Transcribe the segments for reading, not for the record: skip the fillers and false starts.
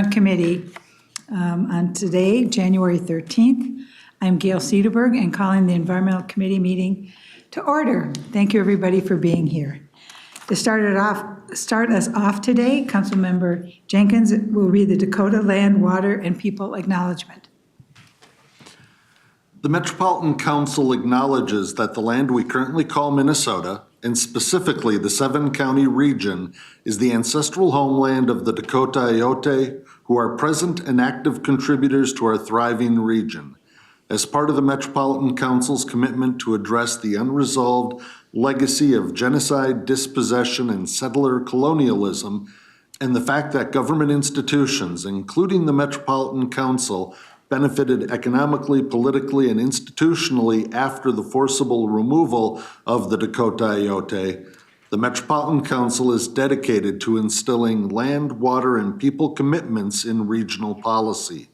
Committee on today, January 13th. I'm Gail Cederberg and calling the Environmental Committee meeting to order. Thank you, everybody, for being here. To start us off today, Councilmember Jenkins will read the Dakota Land, Water, and People Acknowledgment. The Metropolitan Council acknowledges that the land we currently call Minnesota, and specifically the 7-county region, is the ancestral homeland of the Dakota Oyate, who are present and active contributors to our thriving region. As part of the Metropolitan Council's commitment to address the unresolved legacy of genocide, dispossession, and settler colonialism, and the fact that government institutions, including the Metropolitan Council, benefited economically, politically, and institutionally after the forcible removal of the Dakota Oyate, the Metropolitan Council is dedicated to instilling land, water, and people commitments in regional policy.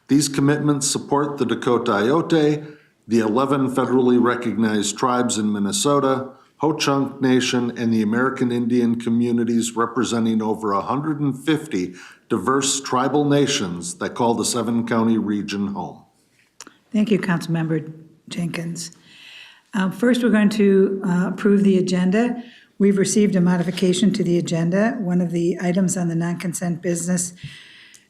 These commitments support the Dakota Oyate, the 11 federally recognized tribes in Minnesota, Ho-Chunk Nation, and the American Indian communities representing over 150 diverse tribal nations that call the 7-county region home. Thank you, Councilmember Jenkins. First, we're going to approve the agenda. We've received a modification to the agenda. One of the items on the non-consent business,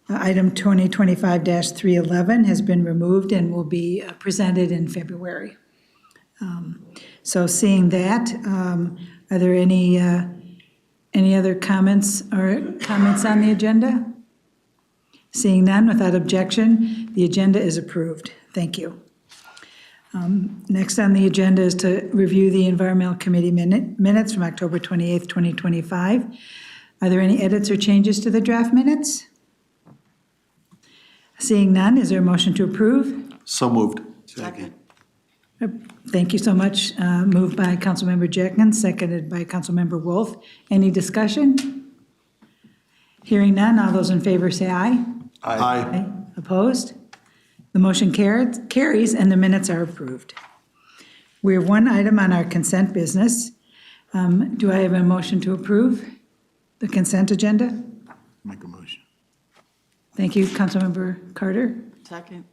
item 2025-311, has been removed and will be presented in February. So seeing that, are there any other comments on the agenda? Seeing none, without objection, the agenda is approved. Thank you. Next on the agenda is to review the Environmental Committee minutes from October 28th, 2025. Are there any edits or changes to the draft minutes? Seeing none, is there a motion to approve? So moved. Second. Thank you so much. Moved by Councilmember Jenkins, seconded by Councilmember Wolf. Any discussion? Hearing none, all those in favor say aye. Aye. Opposed? The motion carries and the minutes are approved. We have one item on our consent business. Do I have a motion to approve the consent agenda? Make a motion. Thank you, Councilmember Carter. Second.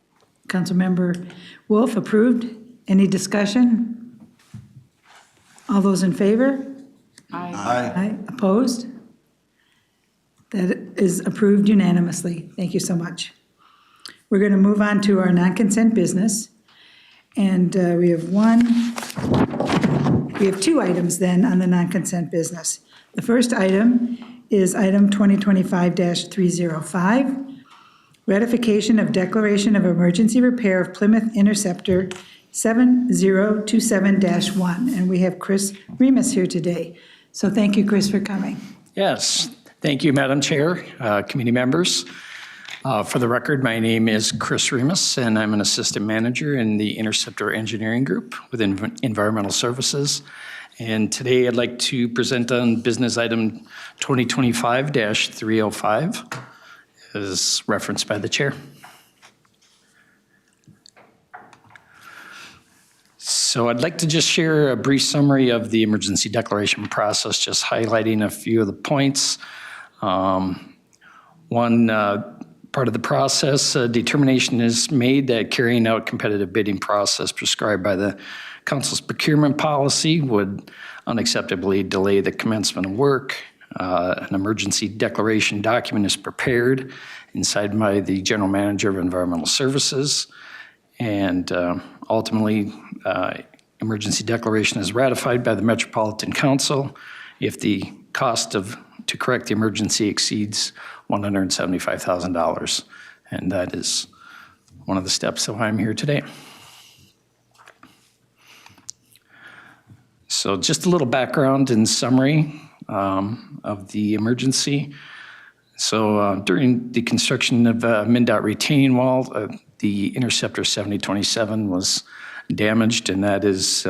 Councilmember Wolf, approved. Any discussion? All those in favor? Aye. Aye. Opposed? That is approved unanimously. Thank you so much. We're going to move on to our non-consent business. And we have two items then on the non-consent business. The first item is item 2025-305, ratification of declaration of emergency repair of Plymouth Interceptor 7027-1. And we have Chris Remus here today. So thank you, Chris, for coming. Yes, thank you, Madam Chair, committee members. For the record, my name is Chris Remus, and I'm an assistant manager in the Interceptor Engineering Group within Environmental Services. And today I'd like to present on business item 2025-305, as referenced by the chair. So I'd like to just share a brief summary of the emergency declaration process, just highlighting a few of the points. One part of the process, determination is made that carrying out competitive bidding process prescribed by the Council's procurement policy would unacceptably delay the commencement of work. An emergency declaration document is prepared and signed by the General Manager of Environmental Services. And ultimately, emergency declaration is ratified by the Metropolitan Council if the cost to correct the emergency exceeds $175,000. And that is one of the steps of why I'm here today. So just a little background and summary of the emergency. So during the construction of MnDOT retaining wall, the Interceptor 7027 was damaged, and that is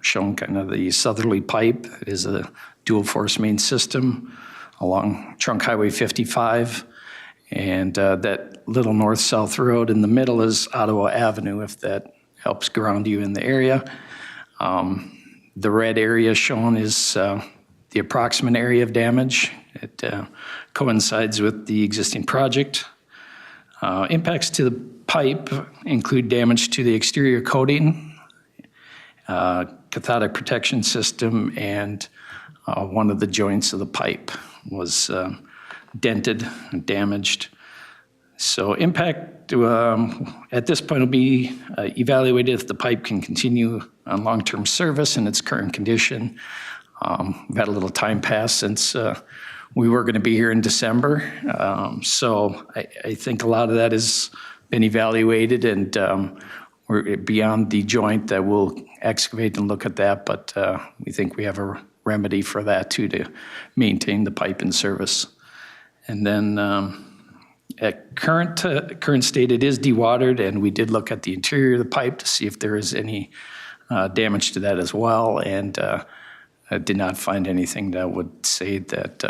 shown kind of the southerly pipe. It is a dual force main system along Trunk Highway 55, and that little north-south road in the middle is Ottawa Avenue, if that helps ground you in the area. The red area shown is the approximate area of damage. It coincides with the existing project. Impacts to the pipe include damage to the exterior coating, cathodic protection system, and one of the joints of the pipe was dented and damaged. So impact at this point will be evaluated if the pipe can continue on long-term service in its current condition. We've had a little time pass since we were going to be here in December. So I think a lot of that has been evaluated, and we're beyond the joint that we'll excavate and look at that, but we think we have a remedy for that too, to maintain the pipe in service. And then at current state, it is dewatered, and we did look at the interior of the pipe to see if there is any damage to that as well, and I did not find anything that would say that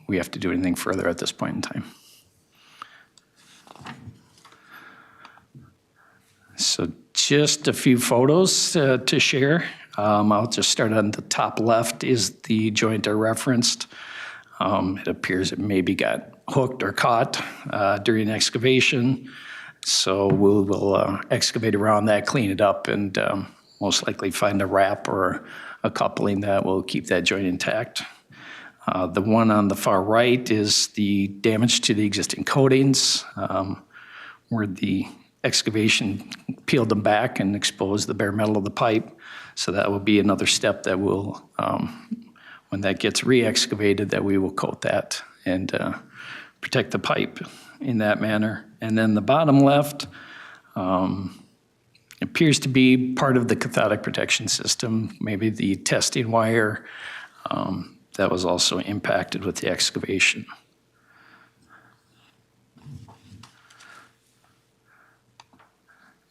we have to do anything further at this point in time. So just a few photos to share. I'll just start on the top left is the joint I referenced. It appears it maybe got hooked or caught during excavation. So we'll excavate around that, clean it up, and most likely find a wrap or a coupling that will keep that joint intact. The one on the far right is the damage to the existing coatings, where the excavation peeled them back and exposed the bare metal of the pipe. So that will be another step that will, when that gets re-excavated, that we will coat that and protect the pipe in that manner. And then the bottom left appears to be part of the cathodic protection system, maybe the testing wire that was also impacted with the excavation.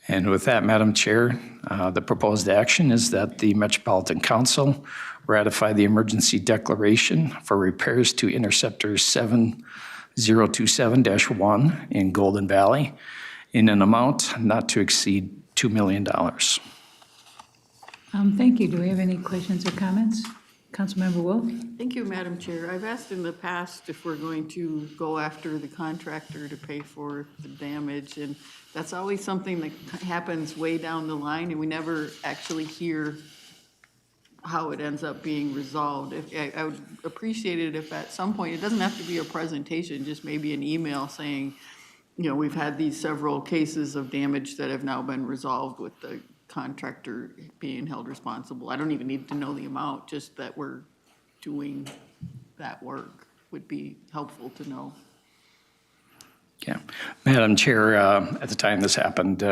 And with that, Madam Chair, the proposed action is that the Metropolitan Council ratify the emergency declaration for repairs to Interceptor 7027-1 in Golden Valley in an amount not to exceed $2 million. Thank you. Do we have any questions or comments? Councilmember Wolf? Thank you, Madam Chair. I've asked in the past if we're going to go after the contractor to pay for the damage, and that's always something that happens way down the line, and we never actually hear how it ends up being resolved. I would appreciate it if at some point, it doesn't have to be a presentation, just maybe an email saying, you know, we've had these several cases of damage that have now been resolved with the contractor being held responsible. I don't even need to know the amount, just that we're doing that work would be helpful to know. Yeah. Madam Chair, at the time this happened,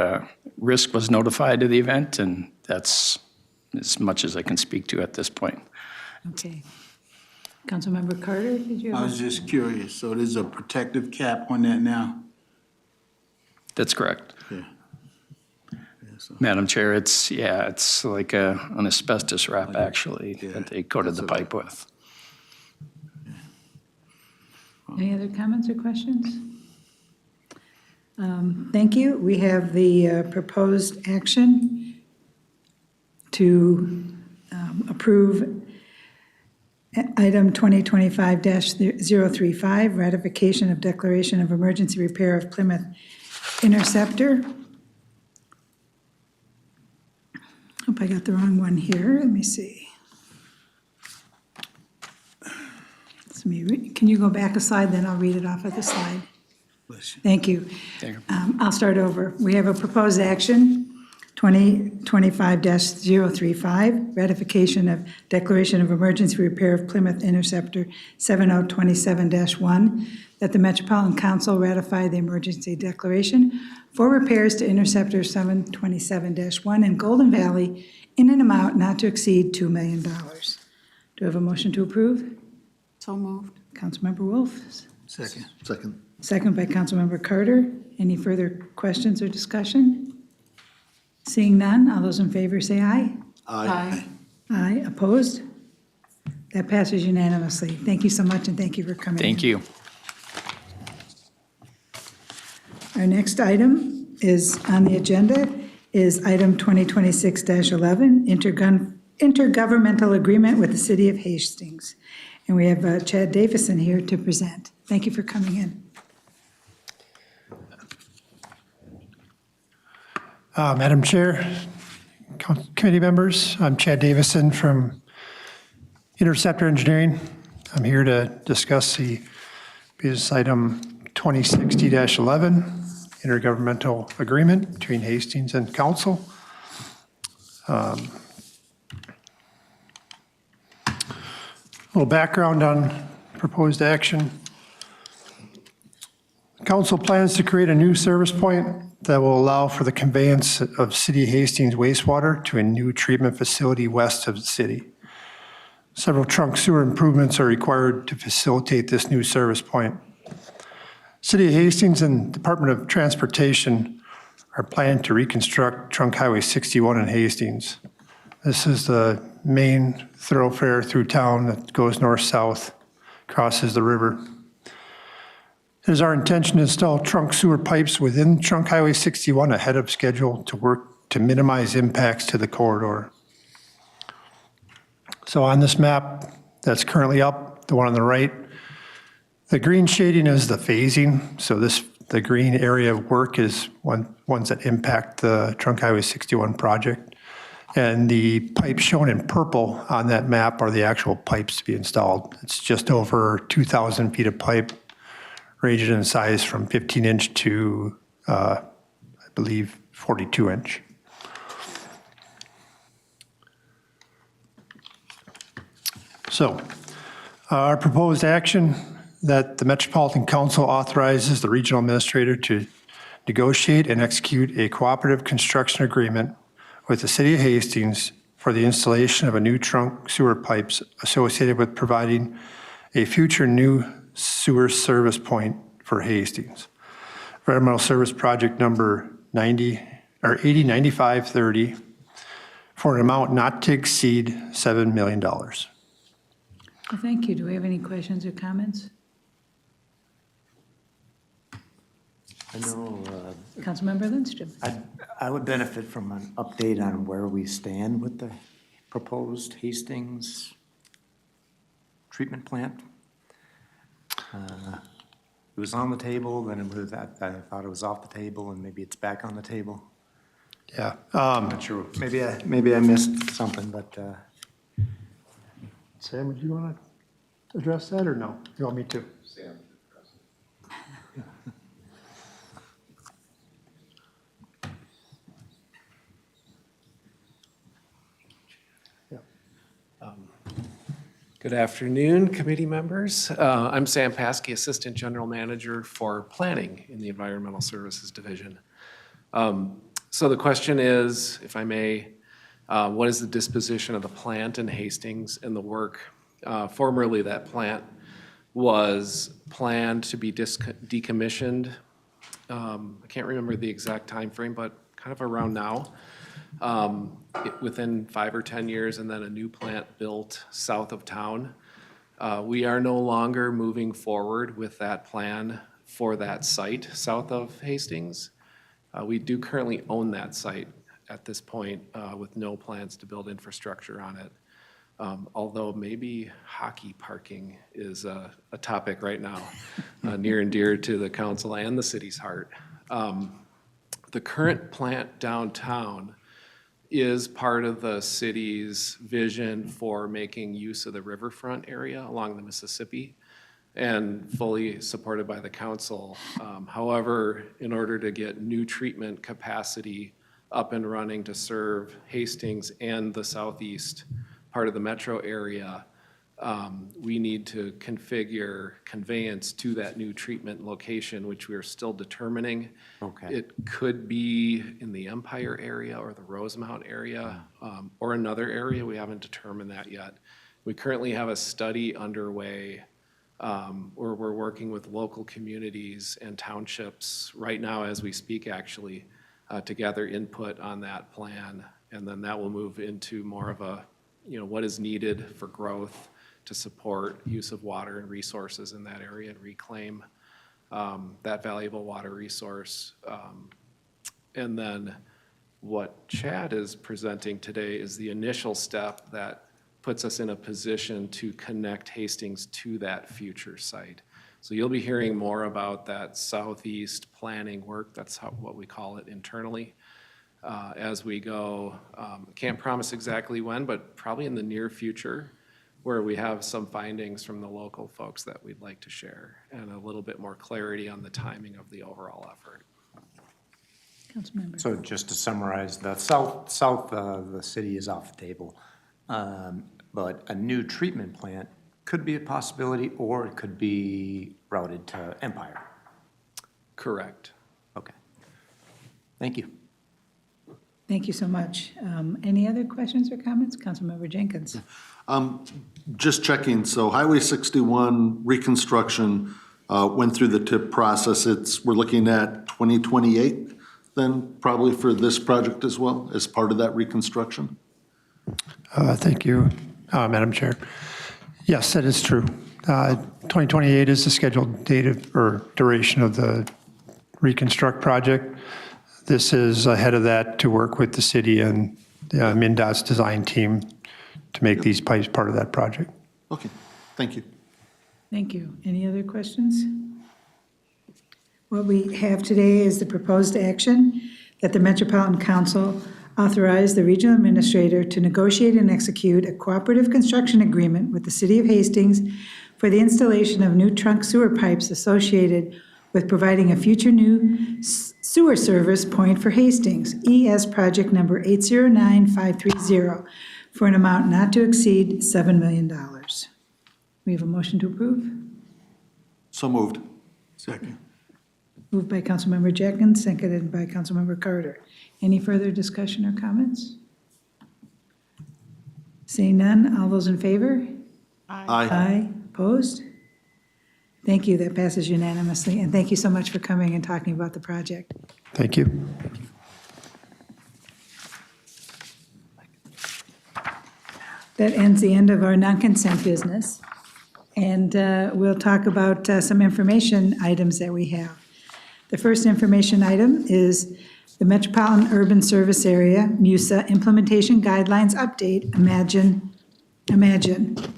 RISC was notified of the event, and that's as much as I can speak to at this point. Okay. Councilmember Carter, did you have? I was just curious, so there's a protective cap on that now? That's correct. Yeah. Madam Chair, it's like an asbestos wrap, actually, Yeah. that they coated the pipe with. Any other comments or questions? Thank you. We have the proposed action to approve item 2025-035, ratification of declaration of emergency repair of Plymouth Interceptor. Hope I got the wrong one here. Let me see. Can you go back a slide, then I'll read it off of the slide. Thank you. There you I'll start over. We have a proposed action, 2025-035, ratification of declaration of emergency repair of Plymouth Interceptor 7027-1, that the Metropolitan Council ratify the emergency declaration for repairs to Interceptor 727-1 in Golden Valley in an amount not to exceed $2 million. Do I have a motion to approve? So moved. Councilmember Wolf, Second. Second. second by Councilmember Carter. Any further questions or discussion? Seeing none, all those in favor say aye. Aye. Aye, opposed? That passes unanimously. Thank you so much, and thank you for coming. Thank you. Our next item is on the agenda is item 2026-11, intergovernmental agreement with the city of Hastings. And we have Chad Davison here to present. Thank you for coming in. Madam Chair, committee members, I'm Chad Davison from Interceptor Engineering. I'm here to discuss the business item 2060-11, intergovernmental agreement between Hastings and Council. A little background on proposed action. Council plans to create a new service point that will allow for the conveyance of City of Hastings wastewater to a new treatment facility west of the city. Several trunk sewer improvements are required to facilitate this new service point. City of Hastings and Department of Transportation are planning to reconstruct Trunk Highway 61 in Hastings. This is the main thoroughfare through town that goes north-south, crosses the river. It is our intention to install trunk sewer pipes within Trunk Highway 61 ahead of schedule to work to minimize impacts to the corridor. So on this map that's currently up, the one on the right, the green shading is the phasing. So the green area of work is ones that impact the Trunk Highway 61 project. And the pipes shown in purple on that map are the actual pipes to be installed. It's just over 2,000 feet of pipe, ranging in size from 15-inch to, I believe, 42-inch. So, our proposed action that the Metropolitan Council authorizes the regional administrator to negotiate and execute a cooperative construction agreement with the City of Hastings for the installation of a new trunk sewer pipes associated with providing a future new sewer service point for Hastings. Environmental Service Project number 809530 for an amount not to exceed $7 million. Well, thank you. Do we have any questions or comments? I know Councilmember Lindstrom. I would benefit from an update on where we stand with the proposed Hastings treatment plant. It was on the table, then it was, I thought it was off the table, and maybe it's back on the table. Yeah. Not sure. Maybe I missed something, but Sam, would you want to address that or no? You want me to? Sam. Good afternoon, committee members. I'm Sam Paskey, Assistant General Manager for Planning in the Environmental Services Division. So the question is, if I may, what is the disposition of the plant in Hastings and the work? Formerly, that plant was planned to be decommissioned. I can't remember the exact time frame, but kind of around now. Within 5 or 10 years, and then a new plant built south of town. We are no longer moving forward with that plan for that site south of Hastings. We do currently own that site at this point with no plans to build infrastructure on it. Although maybe hockey parking is a topic right now, near and dear to the council and the city's heart. The current plant downtown is part of the city's vision for making use of the riverfront area along the Mississippi and fully supported by the council. However, in order to get new treatment capacity up and running to serve Hastings and the southeast part of the metro area, we need to configure conveyance to that new treatment location, which we are still determining. Okay. It could be in the Empire area or the Rosemount area, or another area. We haven't determined that yet. We currently have a study underway where we're working with local communities and townships right now as we speak, actually, to gather input on that plan. And then that will move into more of a, what is needed for growth to support use of water and resources in that area and reclaim that valuable water resource. And then What Chad is presenting today is the initial step that puts us in a position to connect Hastings to that future site. So you'll be hearing more about that southeast planning work, that's what we call it internally, as we go. Can't promise exactly when, but probably in the near future, where we have some findings from the local folks that we'd like to share and a little bit more clarity on the timing of the overall effort. Councilmember. So just to summarize, the south of the city is off the table. But a new treatment plant could be a possibility, or it could be routed to Empire. Correct. Okay. Thank you. Thank you so much. Any other questions or comments? Councilmember Jenkins. Just checking, so Highway 61 reconstruction went through the TIP process. We're looking at 2028 then, probably for this project as well, as part of that reconstruction? Thank you, Madam Chair. Yes, that is true. 2028 is the scheduled date or duration of the reconstruct project. This is ahead of that to work with the city and MnDOT's design team to make these pipes part of that project. Okay, thank you. Thank you. Any other questions? What we have today is the proposed action that the Metropolitan Council authorize the regional administrator to negotiate and execute a cooperative construction agreement with the City of Hastings for the installation of new trunk sewer pipes associated with providing a future new sewer service point for Hastings, ES project number 809530, for an amount not to exceed $7 million. We have a motion to approve? So moved. Second. Moved by Councilmember Jenkins, seconded by Councilmember Carter. Any further discussion or comments? Seeing none, all those in favor? Aye. Opposed? Thank you, that passes unanimously, and thank you so much for coming and talking about the project. Thank you. That ends the end of our non-consent business, and we'll talk about some information items that we have. The first information item is the Metropolitan Urban Service Area, MUSA Implementation Guidelines Update, Imagine.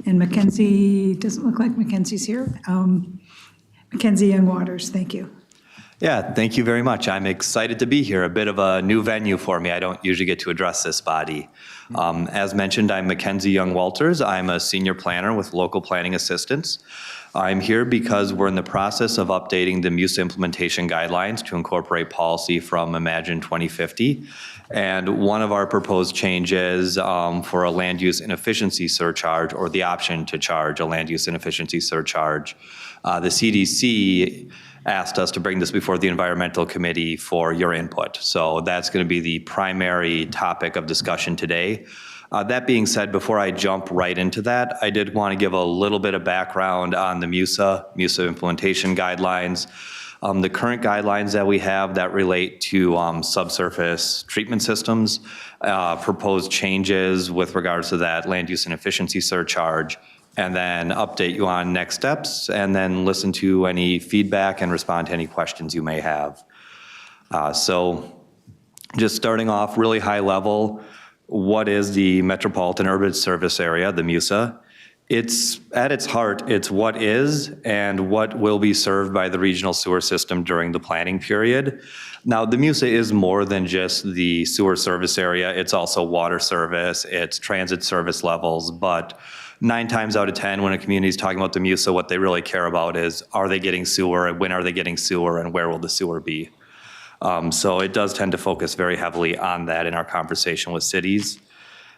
And Mackenzie, doesn't look like Mackenzie's here. Mackenzie Young Waters, thank you. Yeah, thank you very much. I'm excited to be here. A bit of a new venue for me. I don't usually get to address this body. As mentioned, I'm Mackenzie Young Walters. I'm a senior planner with Local Planning Assistance. I'm here because we're in the process of updating the MUSA implementation guidelines to incorporate policy from Imagine 2050. And one of our proposed changes for a land use inefficiency surcharge, or the option to charge a land use inefficiency surcharge, the CDC asked us to bring this before the Environmental Committee for your input. So that's going to be the primary topic of discussion today. That being said, before I jump right into that, I did want to give a little bit of background on the MUSA implementation guidelines. The current guidelines that we have that relate to subsurface treatment systems, proposed changes with regards to that land use and efficiency surcharge, and then update you on next steps, and then listen to any feedback and respond to any questions you may have. So just starting off really high level, what is the Metropolitan Urban Service Area, the MUSA? It's, at its heart, it's what is and what will be served by the regional sewer system during the planning period. Now, the MUSA is more than just the sewer service area. It's also water service, it's transit service levels, but 9 times out of 10, when a community is talking about the MUSA, what they really care about is, are they getting sewer, when are they getting sewer, and where will the sewer be? So it does tend to focus very heavily on that in our conversation with cities.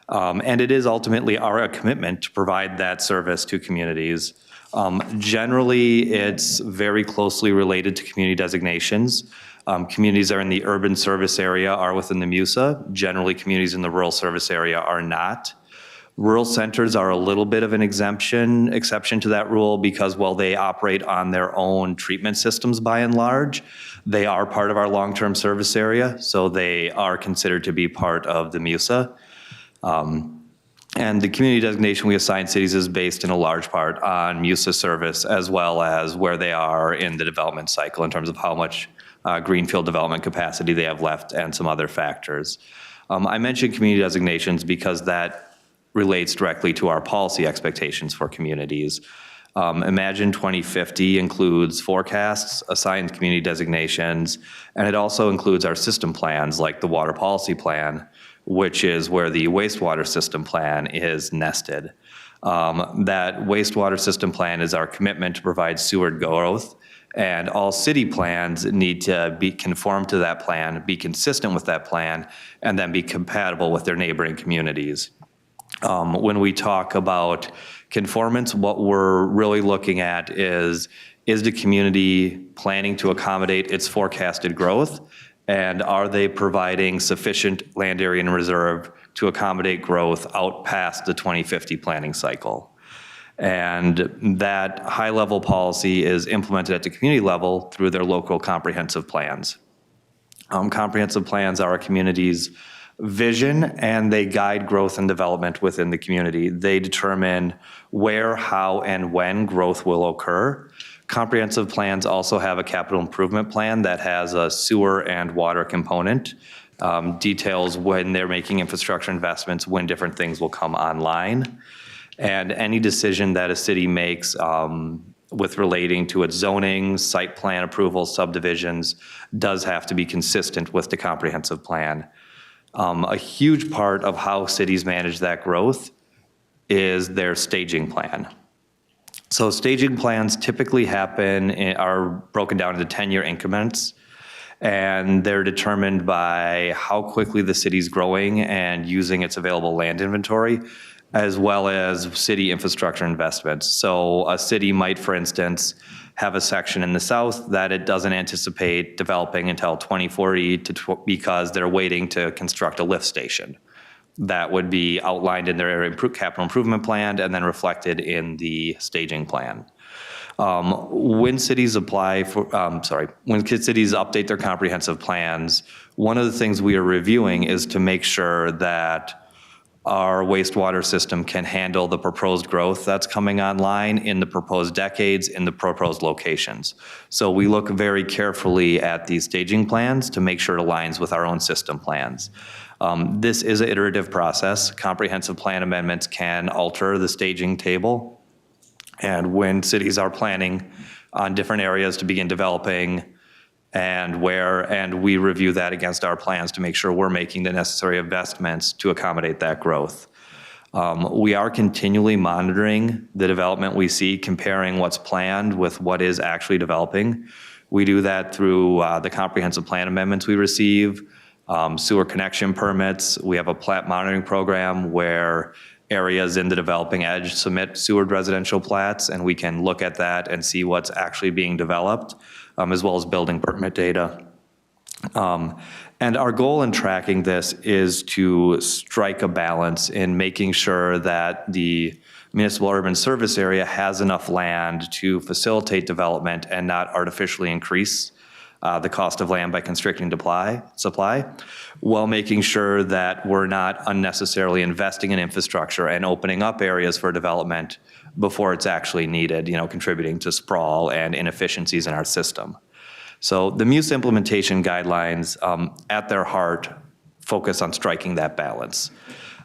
And it is ultimately our commitment to provide that service to communities. Generally, it's very closely related to community designations. Communities that are in the urban service area are within the MUSA. Generally, communities in the rural service area are not. Rural centers are a little bit of an exception to that rule because while they operate on their own treatment systems by and large, they are part of our long-term service area, so they are considered to be part of the MUSA. And the community designation we assign cities is based in a large part on MUSA service as well as where they are in the development cycle in terms of how much greenfield development capacity they have left, and some other factors. I mentioned community designations because that relates directly to our policy expectations for communities. Imagine 2050 includes forecasts, assigned community designations, and it also includes our system plans like the water policy plan, which is where the wastewater system plan is nested. That wastewater system plan is our commitment to provide sewer growth, and all city plans need to be conform to that plan, be consistent with that plan, and then be compatible with their neighboring communities. When we talk about conformance, what we're really looking at is the community planning to accommodate its forecasted growth, and are they providing sufficient land area and reserve to accommodate growth out past the 2050 planning cycle? And that high-level policy is implemented at the community level through their local comprehensive plans. Comprehensive plans are a community's vision, and they guide growth and development within the community. They determine where, how, and when growth will occur. Comprehensive plans also have a capital improvement plan that has a sewer and water component, details when they're making infrastructure investments, when different things will come online. And any decision that a city makes with relating to its zoning, site plan approval, subdivisions, does have to be consistent with the comprehensive plan. A huge part of how cities manage that growth is their staging plan. So staging plans typically are broken down into 10-year increments, and they're determined by how quickly the city's growing and using its available land inventory, as well as city infrastructure investments. So a city might, for instance, have a section in the south that it doesn't anticipate developing until 2040 because they're waiting to construct a lift station. That would be outlined in their area capital improvement plan and then reflected in the staging plan. When cities update their comprehensive plans, one of the things we are reviewing is to make sure that our wastewater system can handle the proposed growth that's coming online in the proposed decades, in the proposed locations. So we look very carefully at these staging plans to make sure it aligns with our own system plans. This is an iterative process. Comprehensive plan amendments can alter the staging table. And when cities are planning on different areas to begin developing, and we review that against our plans to make sure we're making the necessary investments to accommodate that growth. We are continually monitoring the development we see, comparing what's planned with what is actually developing. We do that through the comprehensive plan amendments we receive, sewer connection permits. We have a plat monitoring program where areas in the developing edge submit sewered residential plats, and we can look at that and see what's actually being developed, as well as building permit data. And our goal in tracking this is to strike a balance in making sure that the municipal urban service area has enough land to facilitate development and not artificially increase the cost of land by constricting supply, while making sure that we're not unnecessarily investing in infrastructure and opening up areas for development before it's actually needed, contributing to sprawl and inefficiencies in our system. So the MUSA implementation guidelines, at their heart, focus on striking that balance.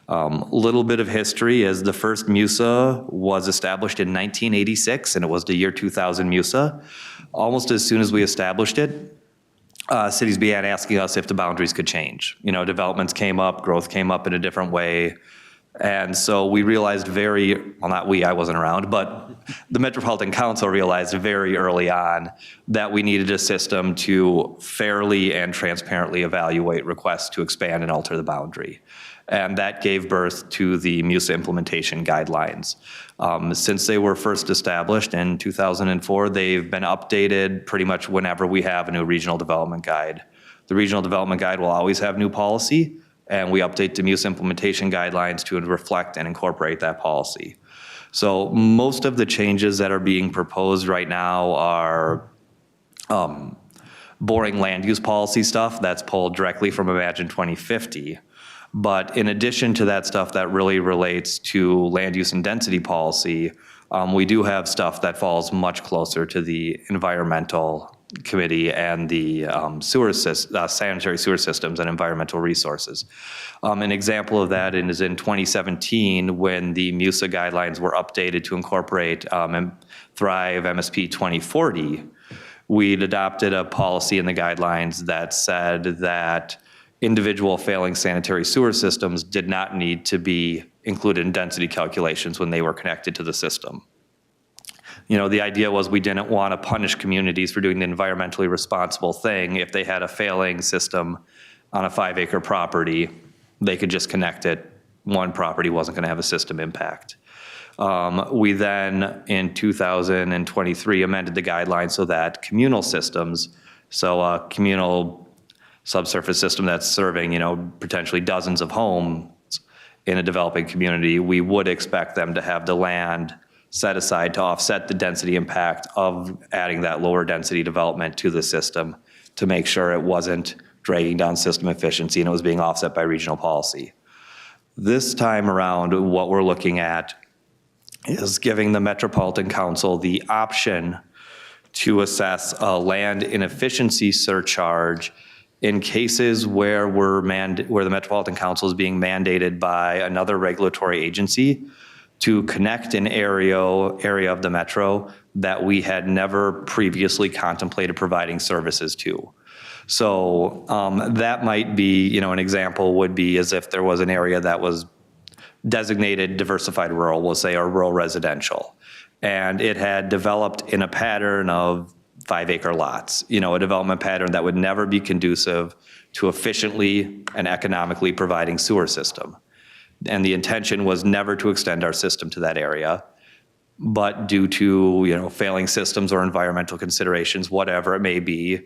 Little bit of history is the first MUSA was established in 1986, and it was the year 2000 MUSA. Almost as soon as we established it, cities began asking us if the boundaries could change. Developments came up, growth came up in a different way. And so we realized I wasn't around, but the Metropolitan Council realized very early on that we needed a system to fairly and transparently evaluate requests to expand and alter the boundary. And that gave birth to the MUSA implementation guidelines. Since they were first established in 2004, they've been updated pretty much whenever we have a new regional development guide. The regional development guide will always have new policy, and we update the MUSA implementation guidelines to reflect and incorporate that policy. So most of the changes that are being proposed right now are boring land use policy stuff that's pulled directly from Imagine 2050. But in addition to that stuff that really relates to land use and density policy, we do have stuff that falls much closer to the environmental Committee and the sanitary sewer systems and environmental resources. An example of that is in 2017 when the MUSA guidelines were updated to incorporate Thrive MSP 2040. We'd adopted a policy in the guidelines that said that individual failing sanitary sewer systems did not need to be included in density calculations when they were connected to the system. You know, the idea was we didn't want to punish communities for doing the environmentally responsible thing. If they had a failing system on a 5-acre property, they could just connect it. One property wasn't going to have a system impact. We then, in 2023, amended the guidelines so that communal systems, so a communal subsurface system that's serving, you know, potentially dozens of homes in a developing community, we would expect them to have the land set aside to offset the density impact of adding that lower density development to the system to make sure it wasn't dragging down system efficiency and it was being offset by regional policy. This time around, what we're looking at is giving the Metropolitan Council the option to assess a land inefficiency surcharge in cases where where the Metropolitan Council is being mandated by another regulatory agency to connect an area of the metro that we had never previously contemplated providing services to. So that might be, you know, an example would be as if there was an area that was designated diversified rural, we'll say, or rural residential, and it had developed in a pattern of 5-acre lots, you know, a development pattern that would never be conducive to efficiently and economically providing sewer system. And the intention was never to extend our system to that area, but due to, you know, failing systems or environmental considerations, whatever it may be,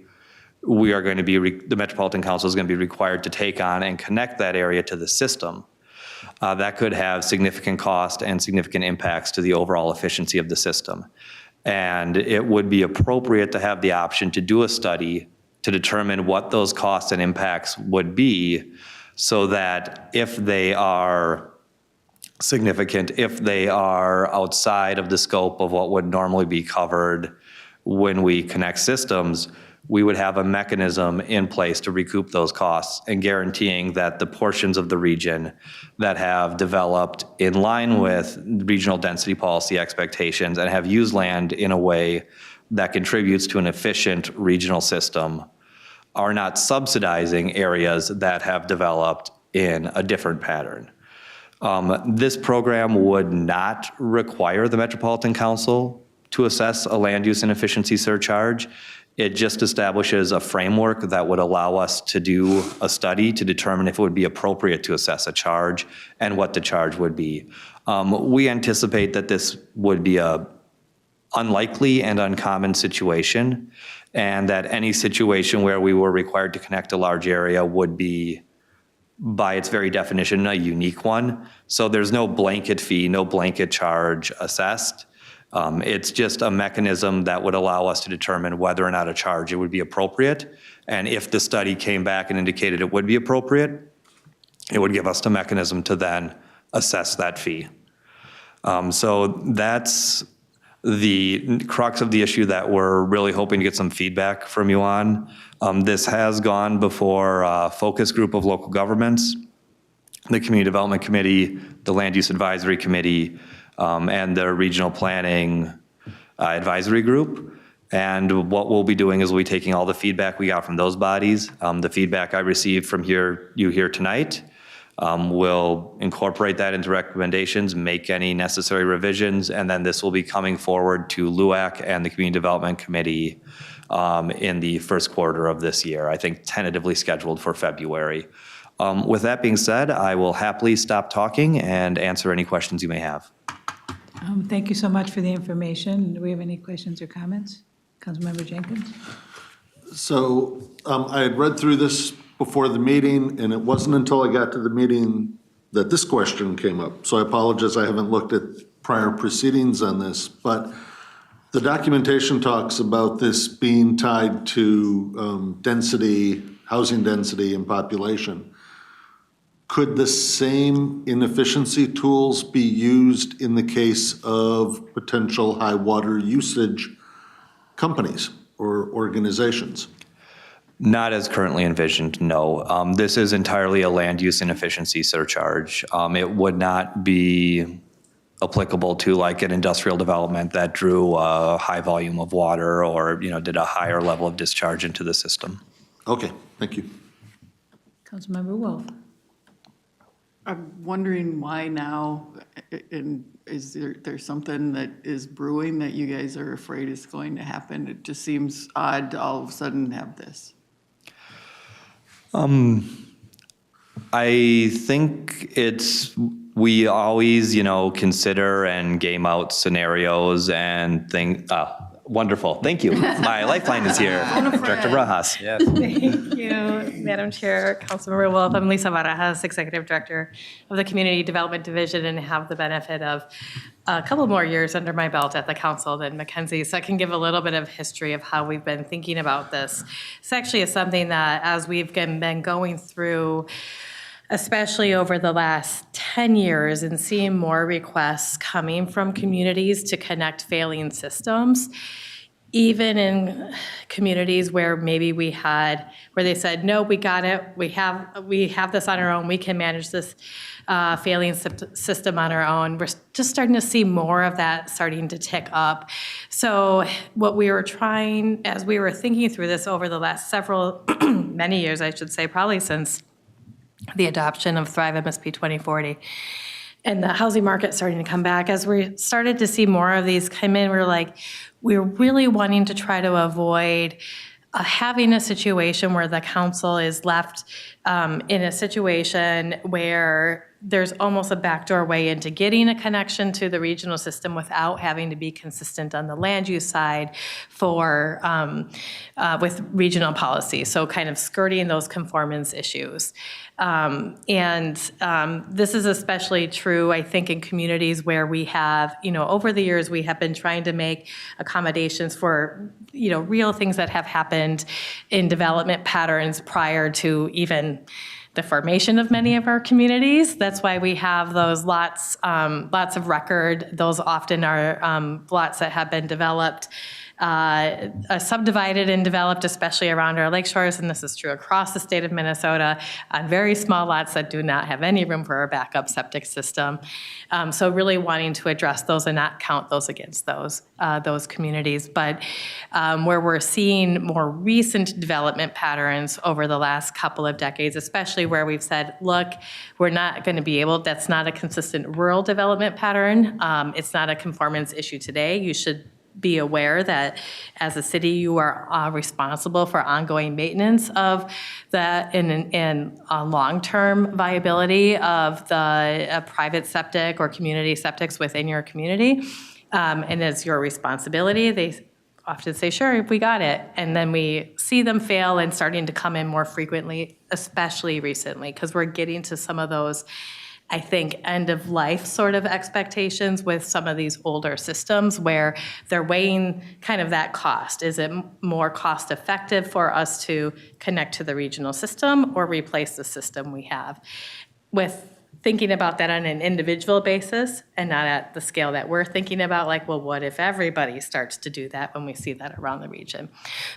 we are going to be, the Metropolitan Council is going to be required to take on and connect that area to the system. That could have significant cost and significant impacts to the overall efficiency of the system. And it would be appropriate to have the option to do a study to determine what those costs and impacts would be, so that if they are significant, if they are outside of the scope of what would normally be covered when we connect systems, we would have a mechanism in place to recoup those costs and guaranteeing that the portions of the region that have developed in line with regional density policy expectations and have used land in a way that contributes to an efficient regional system are not subsidizing areas that have developed in a different pattern. This program would not require the Metropolitan Council to assess a land use and efficiency surcharge. It just establishes a framework that would allow us to do a study to determine if it would be appropriate to assess a charge and what the charge would be. We anticipate that this would be a unlikely and uncommon situation, and that any situation where we were required to connect a large area would be, by its very definition, a unique one. So there's no blanket fee, no blanket charge assessed. It's just a mechanism that would allow us to determine whether or not a charge it would be appropriate. And if the study came back and indicated it would be appropriate, it would give us the mechanism to then assess that fee. So that's the crux of the issue that we're really hoping to get some feedback from you on. This has gone before a focus group of local governments, the Community Development Committee, the Land Use Advisory Committee, and the Regional Planning Advisory Group. And what we'll be doing is we'll be taking all the feedback we got from those bodies, the feedback I received from you here tonight. We'll incorporate that into recommendations, make any necessary revisions, and then this will be coming forward to LUAC and the Community Development Committee in the first quarter of this year, I think tentatively scheduled for February. With that being said, I will happily stop talking and answer any questions you may have. Thank you so much for the information. Do we have any questions or comments? Councilmember Jenkins? So I had read through this before the meeting, and it wasn't until I got to the meeting that this question came up. So I apologize, I haven't looked at prior proceedings on this, but the documentation talks about this being tied to density, housing density and population. Could the same inefficiency tools be used in the case of potential high water usage companies or organizations? Not as currently envisioned, no. This is entirely a land use and efficiency surcharge. It would not be applicable to like an industrial development that drew a high volume of water or, did a higher level of discharge into the system. Okay, thank you. Councilmember Wolf. I'm wondering why now, and is there's something that is brewing that you guys are afraid is going to happen? It just seems odd to all of a sudden have this. I think we always, consider and game out scenarios and think, wonderful, thank you. My lifeline is here, Director Barajas. Yes. Thank you, Madam Chair, Councilmember Wolf. I'm Lisa Barajas, Executive Director of the Community Development Division, and have the benefit of a couple more years under my belt at the council than Mackenzie, so I can give a little bit of history of how we've been thinking about this. This actually is something that, as we've been going through, especially over the last 10 years, and seeing more requests coming from communities to connect failing systems, even in communities where maybe where they said, no, we got it, we have this on our own, we can manage this failing system on our own. We're just starting to see more of that starting to tick up. So what we were trying, as we were thinking through this over the last many years, I should say, probably since the adoption of Thrive MSP 2040, and the housing market starting to come back, as we started to see more of these come in, we're really wanting to try to avoid having a situation where the council is left in a situation where there's almost a backdoor way into getting a connection to the regional system without having to be consistent on the land use side with regional policy. So kind of skirting those conformance issues. This is especially true, I think, in communities where we have, over the years, we have been trying to make accommodations for, real things that have happened in development patterns prior to even the formation of many of our communities. That's why we have those lots of record. Those often are lots that have been developed, subdivided and developed, especially around our lake shores, and this is true across the state of Minnesota, on very small lots that do not have any room for a backup septic system. So really wanting to address those and not count those against those communities. But where we're seeing more recent development patterns over the last couple of decades, especially where we've said, look, we're not going to be able, that's not a consistent rural development pattern. It's not a conformance issue today. You should be aware that as a city, you are responsible for ongoing maintenance of that and long-term viability of the private septic or community septics within your community. And it's your responsibility. They often say, sure, we got it. And then we see them fail and starting to come in more frequently, especially recently, because we're getting to some of those, I think, end of life sort of expectations with some of these older systems where they're weighing kind of that cost. Is it more cost effective for us to connect to the regional system or replace the system we have? With thinking about that on an individual basis and not at the scale that we're thinking about, like, well, what if everybody starts to do that when we see that around the region?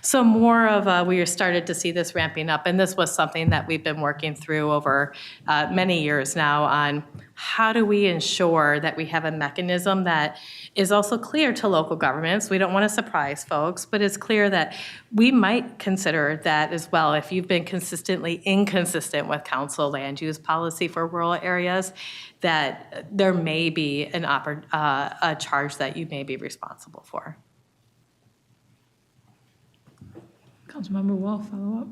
So more of we started to see this ramping up, and this was something that we've been working through over many years now on how do we ensure that we have a mechanism that is also clear to local governments. We don't want to surprise folks, but it's clear that we might consider that as well. If you've been consistently inconsistent with council land use policy for rural areas, that there may be a charge that you may be responsible for. Councilmember Wall, follow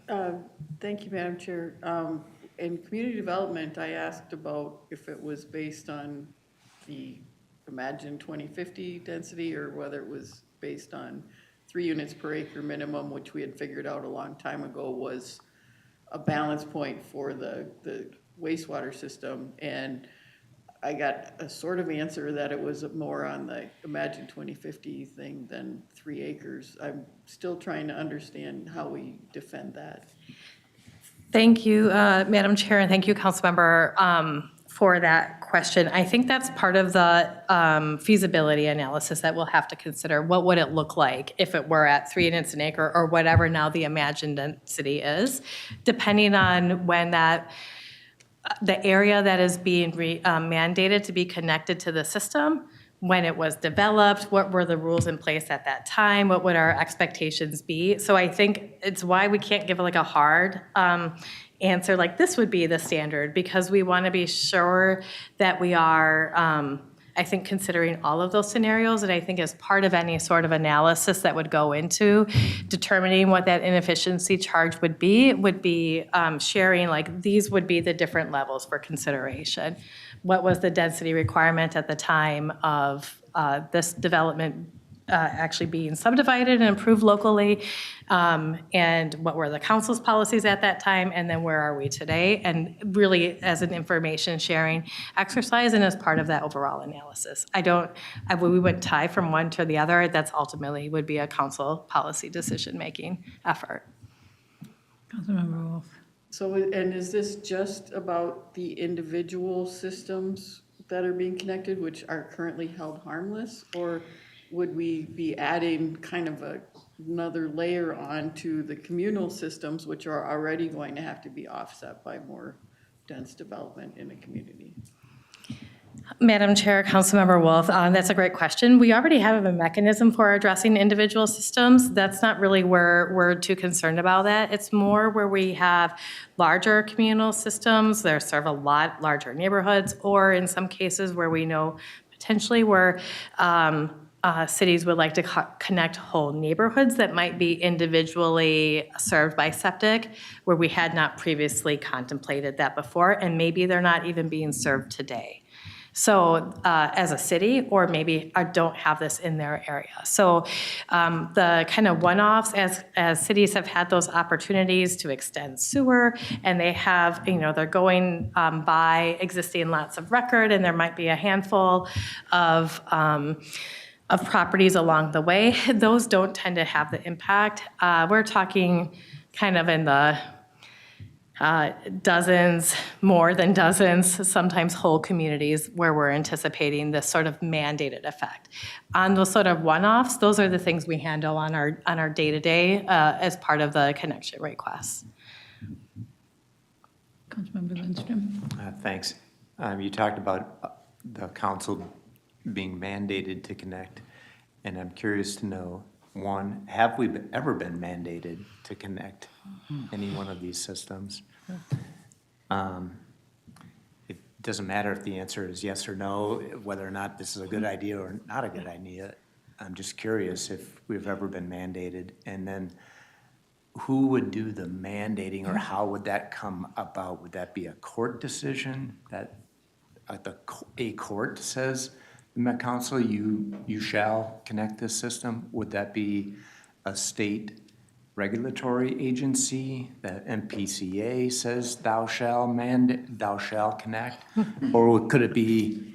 up. Thank you, Madam Chair. In community development, I asked about if it was based on the Imagine 2050 density or whether it was based on 3 units per acre minimum, which we had figured out a long time ago was a balance point for the wastewater system. And I got a sort of answer that it was more on the Imagine 2050 thing than 3 acres. I'm still trying to understand how we defend that. Thank you, Madam Chair, and thank you, Councilmember, for that question. I think that's part of the feasibility analysis that we'll have to consider. What would it look like if it were at 3 units an acre or whatever now the imagined density is, depending on when the area that is being mandated to be connected to the system, when it was developed, what were the rules in place at that time, what would our expectations be? So I think it's why we can't give like a hard answer like this would be the standard, because we want to be sure that we are, I think, considering all of those scenarios. And I think as part of any sort of analysis that would go into determining what that inefficiency charge would be sharing like these would be the different levels for consideration. What was the density requirement at the time of this development actually being subdivided and approved locally, and what were the council's policies at that time, and then where are we today, and really as an information sharing exercise and as part of that overall analysis. We wouldn't tie from one to the other. That's ultimately would be a council policy decision-making effort. Councilmember Wolf. So, and is this just about the individual systems that are being connected, which are currently held harmless? Or would we be adding kind of another layer onto the communal systems, which are already going to have to be offset by more dense development in a community? Madam Chair, Councilmember Wolf, that's a great question. We already have a mechanism for addressing individual systems. That's not really where we're too concerned about that. It's more where we have larger communal systems that serve a lot larger neighborhoods, or in some cases where we know potentially where cities would like to connect whole neighborhoods that might be individually served by septic, where we had not previously contemplated that before, and maybe they're not even being served today. So as a city, or maybe don't have this in their area. So the kind of one-offs, as cities have had those opportunities to extend sewer, and they have, they're going by existing lots of record, and there might be a handful of properties along the way. Those don't tend to have the impact. We're talking kind of in the dozens, more than dozens, sometimes whole communities where we're anticipating this sort of mandated effect. On those sort of one-offs, those are the things we handle on our day-to-day as part of the connection requests. Councilmember Lindstrom. Thanks. You talked about the council being mandated to connect, and I'm curious to know, one, have we ever been mandated to connect any one of these systems? It doesn't matter if the answer is yes or no, whether or not this is a good idea or not a good idea. I'm just curious if we've ever been mandated, and then who would do the mandating, or how would that come about? Would that be a court decision that a court says, the Met Council, you shall connect this system? Would that be a state regulatory agency that MPCA says thou shall connect? Or could it be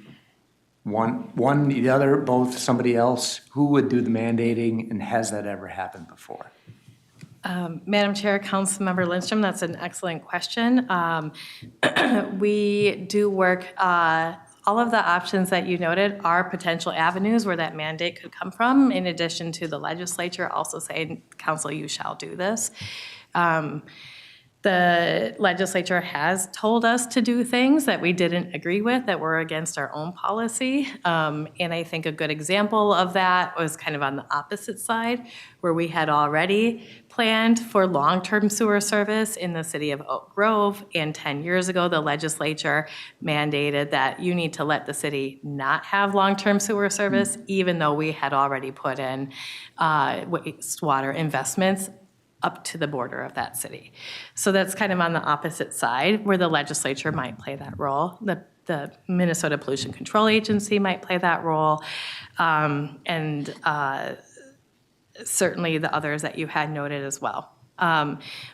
one, the other, both, somebody else? Who would do the mandating, and has that ever happened before? Madam Chair, Councilmember Lindstrom, that's an excellent question. We do work, all of the options that you noted are potential avenues where that mandate could come from, in addition to the legislature also saying, council, you shall do this. The legislature has told us to do things that we didn't agree with, that were against our own policy. And I think a good example of that was kind of on the opposite side, where we had already planned for long-term sewer service in the city of Oak Grove. And 10 years ago, the legislature mandated that you need to let the city not have long-term sewer service, even though we had already put in wastewater investments up to the border of that city. So that's kind of on the opposite side, where the legislature might play that role. The Minnesota Pollution Control Agency might play that role, and certainly the others that you had noted as well.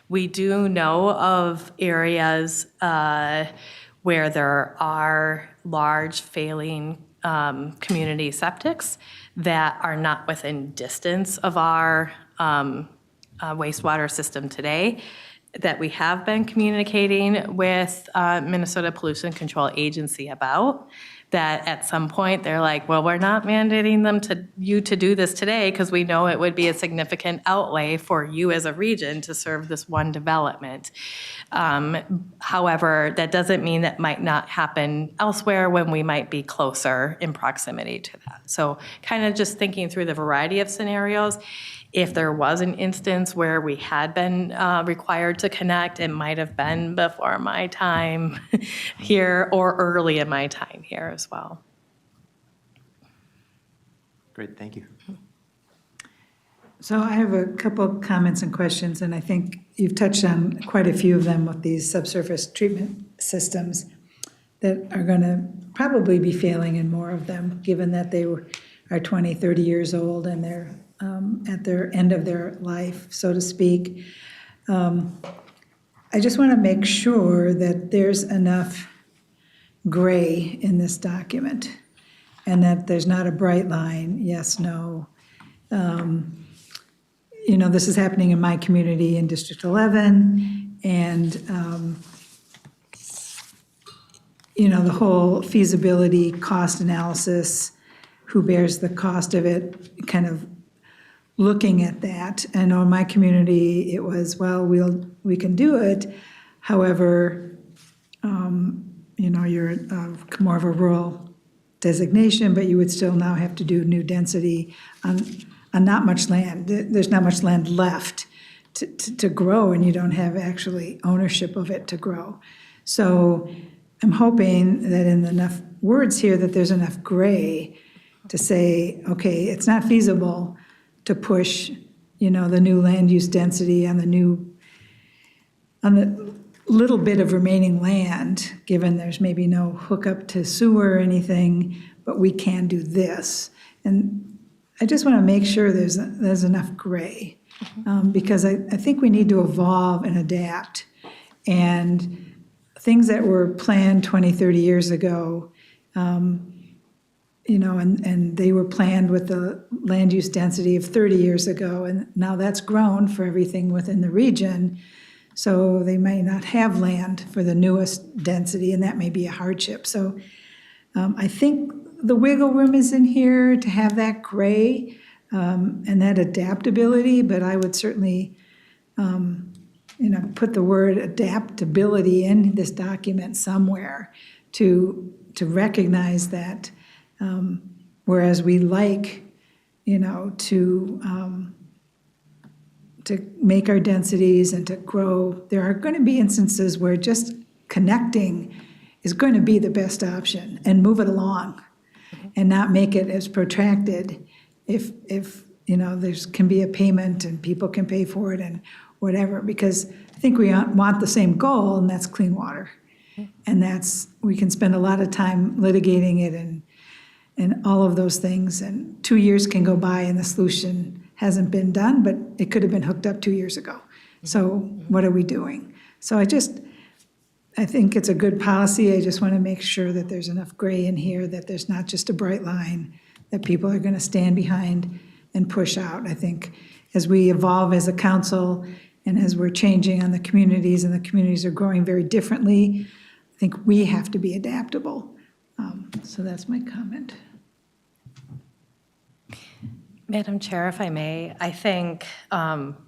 We do know of areas where there are large failing community septics that are not within distance of our wastewater system today, that we have been communicating with Minnesota Pollution Control Agency about, that at some point they're like, well, we're not mandating you to do this today because we know it would be a significant outlay for you as a region to serve this one development. However, that doesn't mean that might not happen elsewhere when we might be closer in proximity to that. So kind of just thinking through the variety of scenarios. If there was an instance where we had been required to connect, it might have been before my time here or early in my time here as well. Great, thank you. So I have a couple of comments and questions, and I think you've touched on quite a few of them with these subsurface treatment systems that are going to probably be failing in more of them, given that they are 20, 30 years old and they're at their end of their life, so to speak. I just want to make sure that there's enough gray in this document and that there's not a bright line, yes, no. You know, this is happening in my community in District 11, and you know, the whole feasibility cost analysis, who bears the cost of it, kind of looking at that. And in my community, it was, well, we can do it. However, you know, you're more of a rural designation, but you would still now have to do new density on not much land. There's not much land left to grow, and you don't have actually ownership of it to grow. So I'm hoping that in enough words here that there's enough gray to say, okay, it's not feasible to push, you know, the new land use density on the little bit of remaining land, given there's maybe no hookup to sewer or anything, but we can do this. And I just want to make sure there's enough gray, because I think we need to evolve and adapt. And things that were planned 20, 30 years ago, you know, and they were planned with the land use density of 30 years ago, and now that's grown for everything within the region. So they may not have land for the newest density, and that may be a hardship. So I think the wiggle room is in here to have that gray and that adaptability, but I would certainly, you know, put the word adaptability in this document somewhere to recognize that. Whereas we like, you know, to make our densities and to grow, there are going to be instances where just connecting is going to be the best option, and move it along and not make it as protracted. If you know, can be a payment and people can pay for it and whatever, because I think we want the same goal, and that's clean water. And we can spend a lot of time litigating it and all of those things, and 2 years can go by and the solution hasn't been done, but it could have been hooked up 2 years ago. So what are we doing? So I think it's a good policy. I just want to make sure that there's enough gray in here, that there's not just a bright line that people are going to stand behind and push out. I think as we evolve as a council and as we're changing on the communities, and the communities are growing very differently, I think we have to be adaptable. So that's my comment. Madam Chair, if I may, I think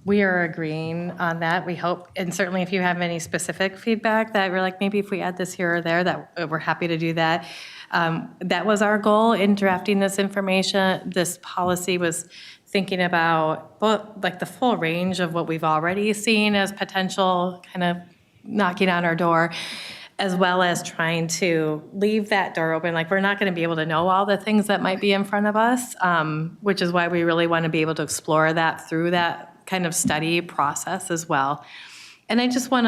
we are agreeing on that. We hope, and certainly if you have any specific feedback that we're like, maybe if we add this here or there, that we're happy to do that. That was our goal in drafting this information. This policy was thinking about like the full range of what we've already seen as potential kind of knocking on our door, as well as trying to leave that door open. Like, we're not going to be able to know all the things that might be in front of us, which is why we really want to be able to explore that through that kind of study process as well. And I just want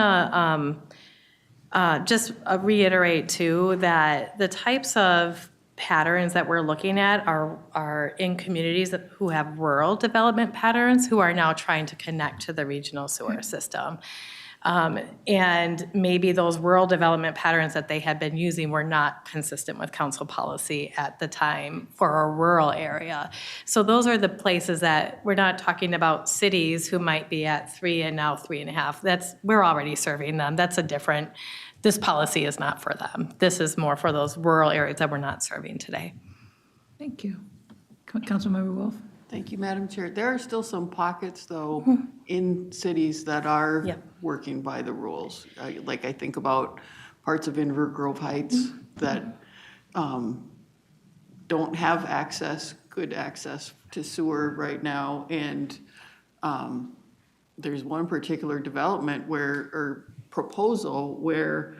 to reiterate, too, that the types of patterns that we're looking at are in communities who have rural development patterns who are now trying to connect to the regional sewer system. And maybe those rural development patterns that they had been using were not consistent with council policy at the time for a rural area. So those are the places that we're not talking about cities who might be at 3 and now 3.5. We're already serving them. That's a different, this policy is not for them. This is more for those rural areas that we're not serving today. Thank you. Councilmember Wolf? Thank you, Madam Chair. There are still some pockets, though, in cities that are Yep. working by the rules. Like I think about parts of Inver Grove Heights that don't have good access to sewer right now. And there's one particular development or proposal where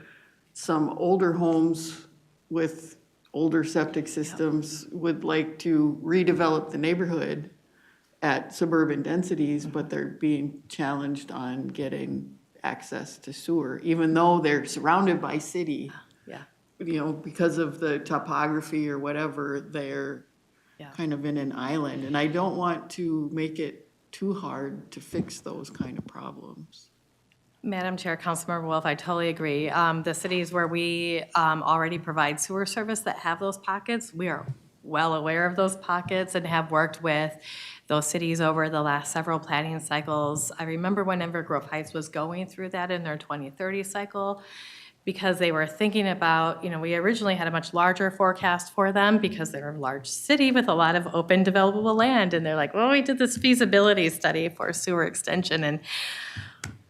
some older homes with older septic systems would like to redevelop the neighborhood at suburban densities, but they're being challenged on getting access to sewer, even though they're surrounded by city. Yeah. You know, because of the topography or whatever, they're Yeah. kind of in an island. And I don't want to make it too hard to fix those kind of problems. Madam Chair, Councilmember Wolf, I totally agree. The cities where we already provide sewer service that have those pockets, we are well aware of those pockets and have worked with those cities over the last several planning cycles. I remember when Inver Grove Heights was going through that in their 2030 cycle, because they were thinking about, we originally had a much larger forecast for them because they're a large city with a lot of open developable land. And they're like, well, we did this feasibility study for sewer extension, and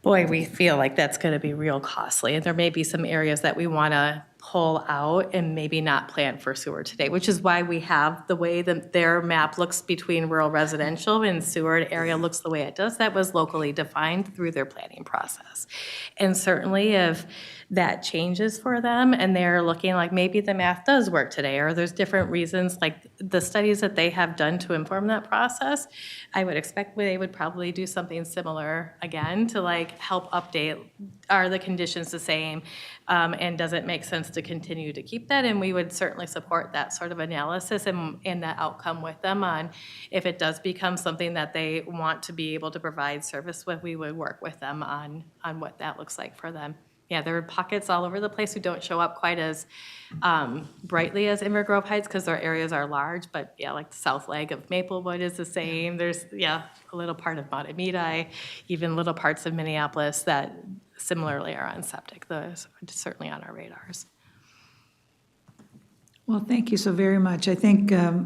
boy, we feel like that's going to be real costly. And there may be some areas that we want to pull out and maybe not plan for sewer today, which is why we have the way that their map looks between rural residential and sewer area looks the way it does. That was locally defined through their planning process. And certainly if that changes for them and they're looking like maybe the math does work today, or there's different reasons, like the studies that they have done to inform that process, I would expect they would probably do something similar again to like help update, are the conditions the same, and does it make sense to continue to keep that? And we would certainly support that sort of analysis and that outcome with them on if it does become something that they want to be able to provide service with, we would work with them on what that looks like for them. Yeah, there are pockets all over the place who don't show up quite as brightly as Inver Grove Heights because their areas are large, but yeah, like the south leg of Maplewood is the same. There's, a little part of Matamidi, even little parts of Minneapolis that similarly are on septic. Those are certainly on our radars. Well, thank you so very much. I think I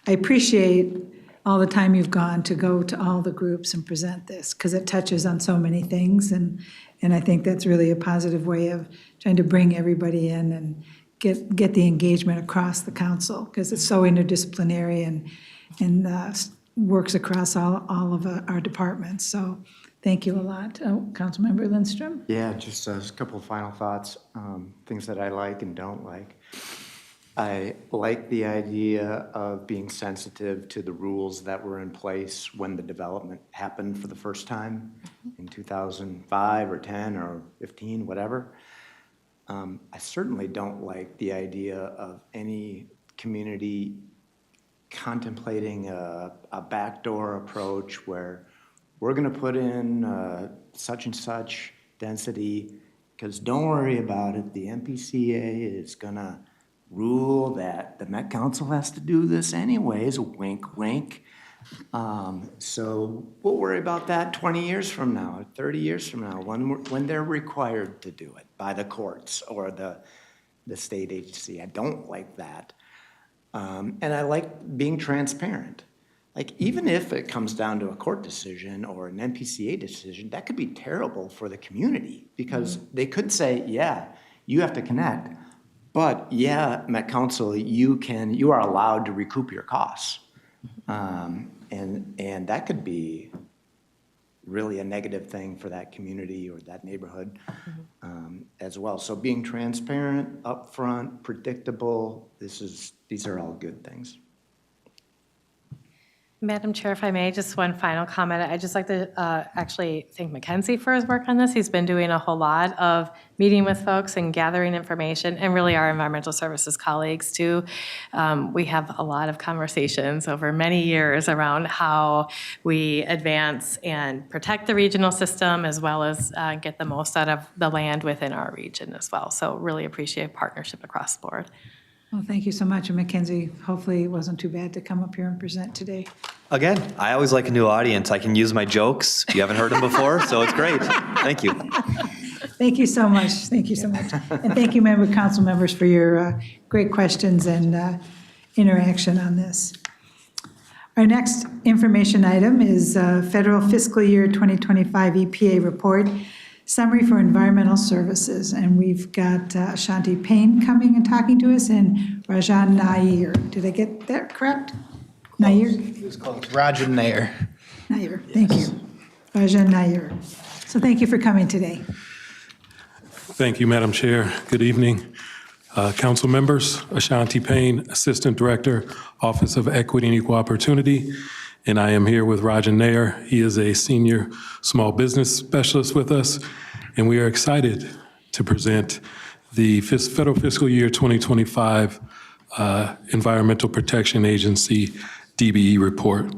appreciate all the time you've gone to go to all the groups and present this, because it touches on so many things, and I think that's really a positive way of trying to bring everybody in and get the engagement across the council, because it's so interdisciplinary and works across all of our departments. So thank you a lot. Councilmember Lindstrom? Yeah, just a couple of final thoughts, things that I like and don't like. I like the idea of being sensitive to the rules that were in place when the development happened for the first time in 2005 or 10 or 15, whatever. I certainly don't like the idea of any community contemplating a backdoor approach where we're going to put in such and such density, because don't worry about it, the MPCA is going to rule that the Met Council has to do this anyways, wink, wink. So we'll worry about that 20 years from now, 30 years from now, when they're required to do it by the courts or the state agency. I don't like that. And I like being transparent. Like, even if it comes down to a court decision or an MPCA decision, that could be terrible for the community, because they could say, yeah, you have to connect, but yeah, Met Council, you are allowed to recoup your costs. And that could be really a negative thing for that community or that neighborhood as well. So being transparent, upfront, predictable, these are all good things. Madam Chair, if I may, just one final comment. I'd just like to actually thank Mackenzie for his work on this. He's been doing a whole lot of meeting with folks and gathering information, and really our environmental services colleagues too. We have a lot of conversations over many years around how we advance and protect the regional system, as well as get the most out of the land within our region as well. So really appreciate partnership across the board. Well, thank you so much. And Mackenzie, hopefully it wasn't too bad to come up here and present today. Again, I always like a new audience. I can use my jokes. You haven't heard them before, so it's great. Thank you. Thank you so much. Thank you so much. And thank you, council members, for your great questions and interaction on this. Our next information item is Federal Fiscal Year 2025 EPA Report, Summary for Environmental Services. And we've got Ashanti Payne coming and talking to us, and Rajan Nair. Did I get that correct? Nair? Rajan Nair. Nair, thank you. Rajan Nair. So thank you for coming today. Thank you, Madam Chair. Good evening. Council members, Ashanti Payne, Assistant Director, Office of Equity and Equal Opportunity, and I am here with Rajan Nair. He is a Senior Small Business Specialist with us, and we are excited to present the Federal Fiscal Year 2025 Environmental Protection Agency DBE report.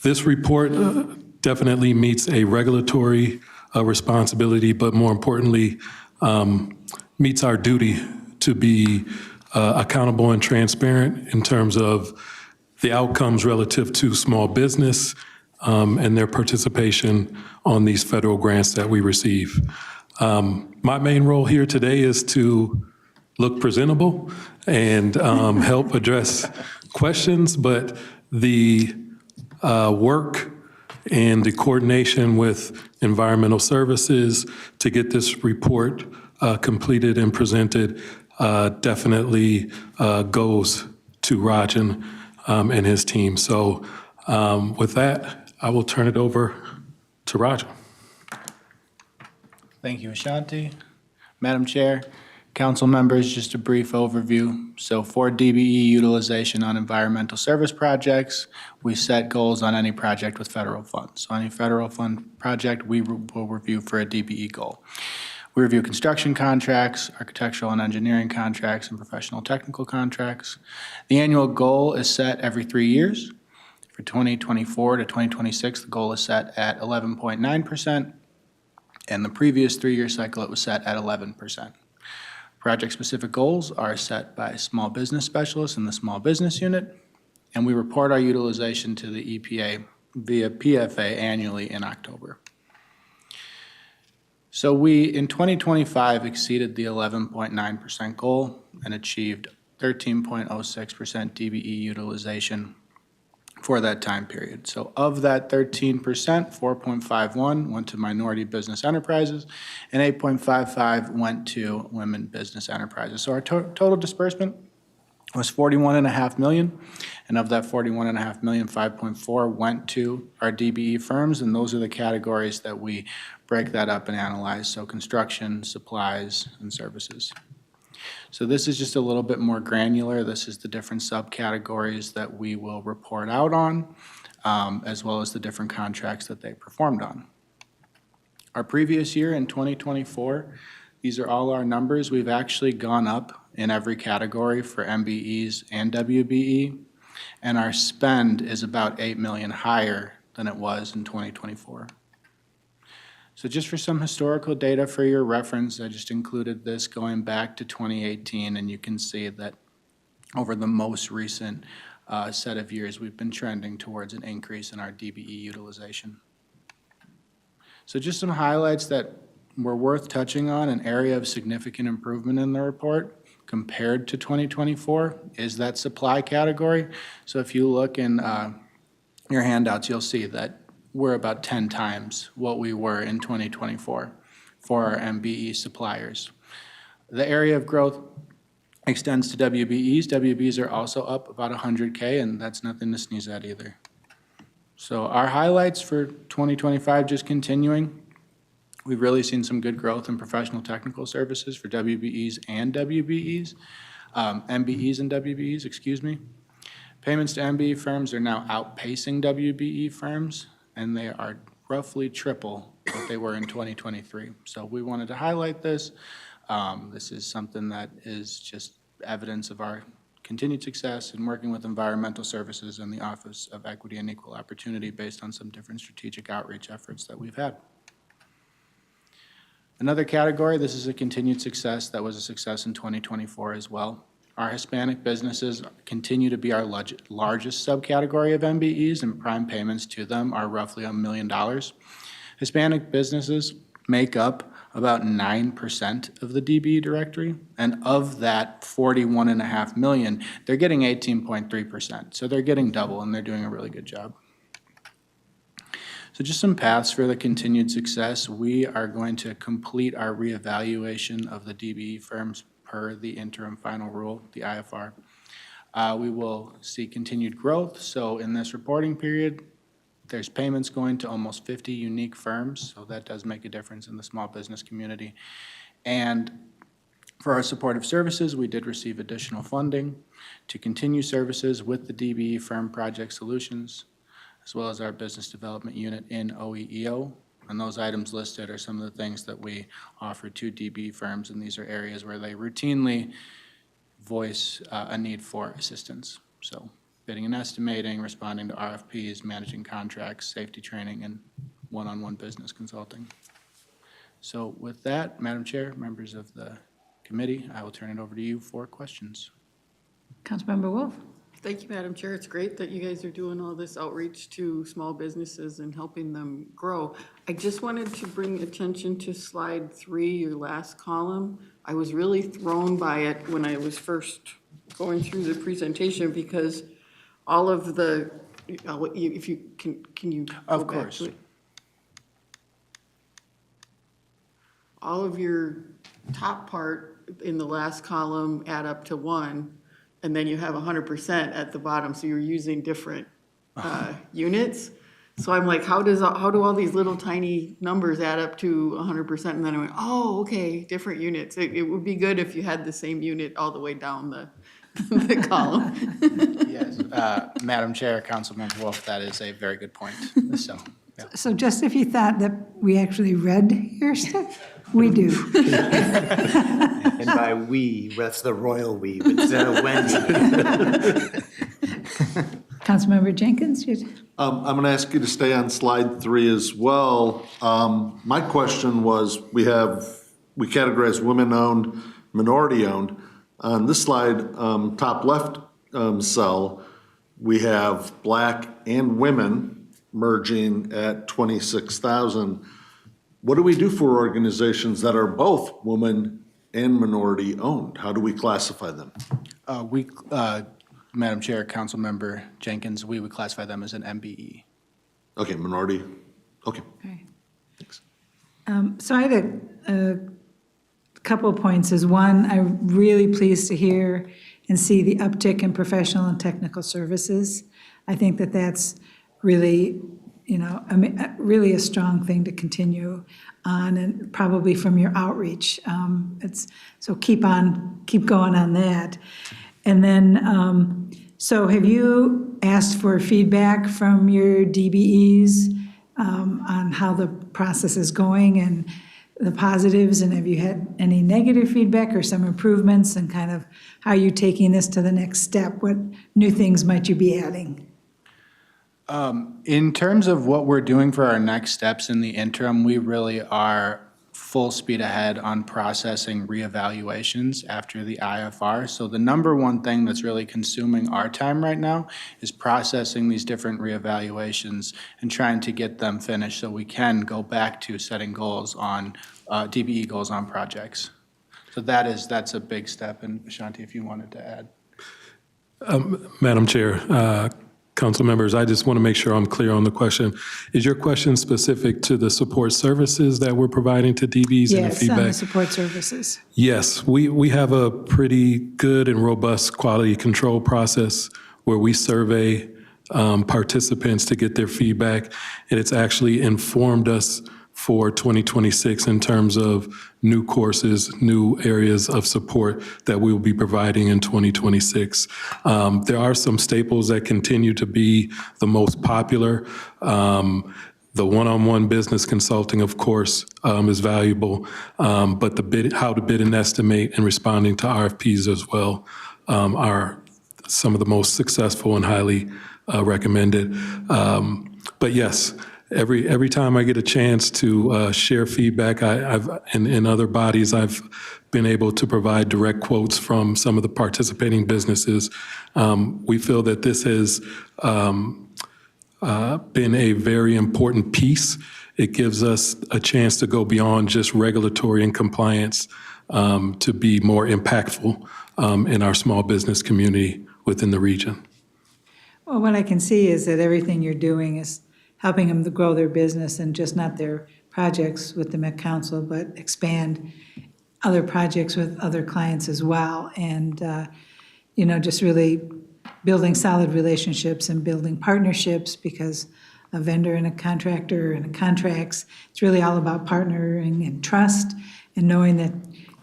This report definitely meets a regulatory responsibility, but more importantly, meets our duty to be accountable and transparent in terms of the outcomes relative to small business and their participation on these federal grants that we receive. My main role here today is to look presentable and help address questions, but the work and the coordination with environmental services to get this report completed and presented definitely goes to Rajan and his team. So with that, I will turn it over to Rajan. Thank you, Ashanti. Madam Chair, council members, just a brief overview. So for DBE utilization on environmental service projects, we set goals on any project with federal funds. So any federal fund project, we will review for a DBE goal. We review construction contracts, architectural and engineering contracts, and professional technical contracts. The annual goal is set every 3 years. For 2024 to 2026, the goal is set at 11.9%, and the previous 3-year cycle, it was set at 11%. Project-specific goals are set by small business specialists in the small business unit, and we report our utilization to the EPA via PFA annually in October. So we, in 2025, exceeded the 11.9% goal and achieved 13.06% DBE utilization for that time period. So of that 13%, 4.51 went to minority business enterprises, and 8.55 went to women business enterprises. So our total disbursement was $41.5 million, and of that $41.5 million, 5.4 went to our DBE firms, and those are the categories that we break that up and analyze, so construction, supplies, and services. So this is just a little bit more granular. This is the different subcategories that we will report out on, as well as the different contracts that they performed on. Our previous year in 2024, these are all our numbers. We've actually gone up in every category for MBEs and WBE, and our spend is about $8 million higher than it was in 2024. So just for some historical data for your reference, I just included this going back to 2018, and you can see that over the most recent set of years, we've been trending towards an increase in our DBE utilization. So just some highlights that were worth touching on. An area of significant improvement in the report compared to 2024 is that supply category. So if you look in your handouts, you'll see that we're about 10 times what we were in 2024 for our MBE suppliers. The area of growth extends to WBEs. WBEs are also up about 100K, and that's nothing to sneeze at either. So our highlights for 2025, just continuing, we've really seen some good growth in professional technical services for WBEs and WBEs, MBEs and WBEs, excuse me. Payments to MBE firms are now outpacing WBE firms, and they are roughly triple what they were in 2023. So we wanted to highlight this. This is something that is just evidence of our continued success in working with environmental services and the Office of Equity and Equal Opportunity based on some different strategic outreach efforts that we've had. Another category, this is a continued success that was a success in 2024 as well. Our Hispanic businesses continue to be our largest subcategory of MBEs, and prime payments to them are roughly $1 million. Hispanic businesses make up about 9% of the DBE directory, and of that 41.5 million, they're getting 18.3%. So they're getting double, and they're doing a really good job. So just some paths for the continued success. We are going to complete our reevaluation of the DBE firms per the interim final rule, the IFR. We will see continued growth. So in this reporting period, there's payments going to almost 50 unique firms, so that does make a difference in the small business community. And for our supportive services, we did receive additional funding to continue services with the DBE Firm Project Solutions, as well as our business development unit in OEEO. And those items listed are some of the things that we offer to DBE firms, and these are areas where they routinely voice a need for assistance. So bidding and estimating, responding to RFPs, managing contracts, safety training, and one-on-one business consulting. So with that, Madam Chair, members of the committee, I will turn it over to you for questions. Councilmember Wolf? Thank you, Madam Chair. It's great that you guys are doing all this outreach to small businesses and helping them grow. I just wanted to bring attention to slide 3, your last column. I was really thrown by it when I was first going through the presentation because all of the, if you can you go back to it? All of your top part in the last column add up to 1. And then you have 100% at the bottom, so you're using different units. So I'm like, how do all these little tiny numbers add up to 100%? And then I went, oh, okay, different units. It would be good if you had the same unit all the way down the column. Yes, Madam Chair, Councilmember Wolf, that is a very good point. So, yeah. So just if you thought that we actually read your stuff, we do. And by we, that's the royal we, but Wendy. Councilmember Jenkins? I'm going to ask you to stay on slide 3 as well. My question was, we categorize women-owned, minority-owned. On this slide, top left cell, we have Black and women merging at 26,000. What do we do for organizations that are both woman and minority-owned? How do we classify them? Madam Chair, Councilmember Jenkins, we would classify them as an MBE. Okay, minority, okay. Okay. Thanks. So I had a couple of points. One, I'm really pleased to hear and see the uptick in professional and technical services. I think that that's really, really a strong thing to continue on, and probably from your outreach. So keep going on that. And then, so have you asked for feedback from your DBEs on how the process is going and the positives? And have you had any negative feedback or some improvements, and kind of how are you taking this to the next step? What new things might you be adding? In terms of what we're doing for our next steps in the interim, we really are full speed ahead on processing reevaluations after the IFR. So the number one thing that's really consuming our time right now is processing these different reevaluations and trying to get them finished so we can go back to setting goals on, DBE goals on projects. So that's a big step, and Ashanti, if you wanted to add. Madam Chair, council members, I just want to make sure I'm clear on the question. Is your question specific to the support services that we're providing to DBs and the Yes, feedback? on the support services. Yes, we have a pretty good and robust quality control process where we survey participants to get their feedback, and it's actually informed us for 2026 in terms of new courses, new areas of support that we will be providing in 2026. There are some staples that continue to be the most popular. The one-on-one business consulting, of course, is valuable, but how to bid and estimate and responding to RFPs as well are some of the most successful and highly recommended. But yes, every time I get a chance to share feedback, in other bodies, I've been able to provide direct quotes from some of the participating businesses. We feel that this has been a very important piece. It gives us a chance to go beyond just regulatory and compliance to be more impactful in our small business community within the region. Well, what I can see is that everything you're doing is helping them to grow their business and just not their projects with the Met Council, but expand other projects with other clients as well. And, just really building solid relationships and building partnerships, because a vendor and a contractor and contracts, it's really all about partnering and trust and knowing that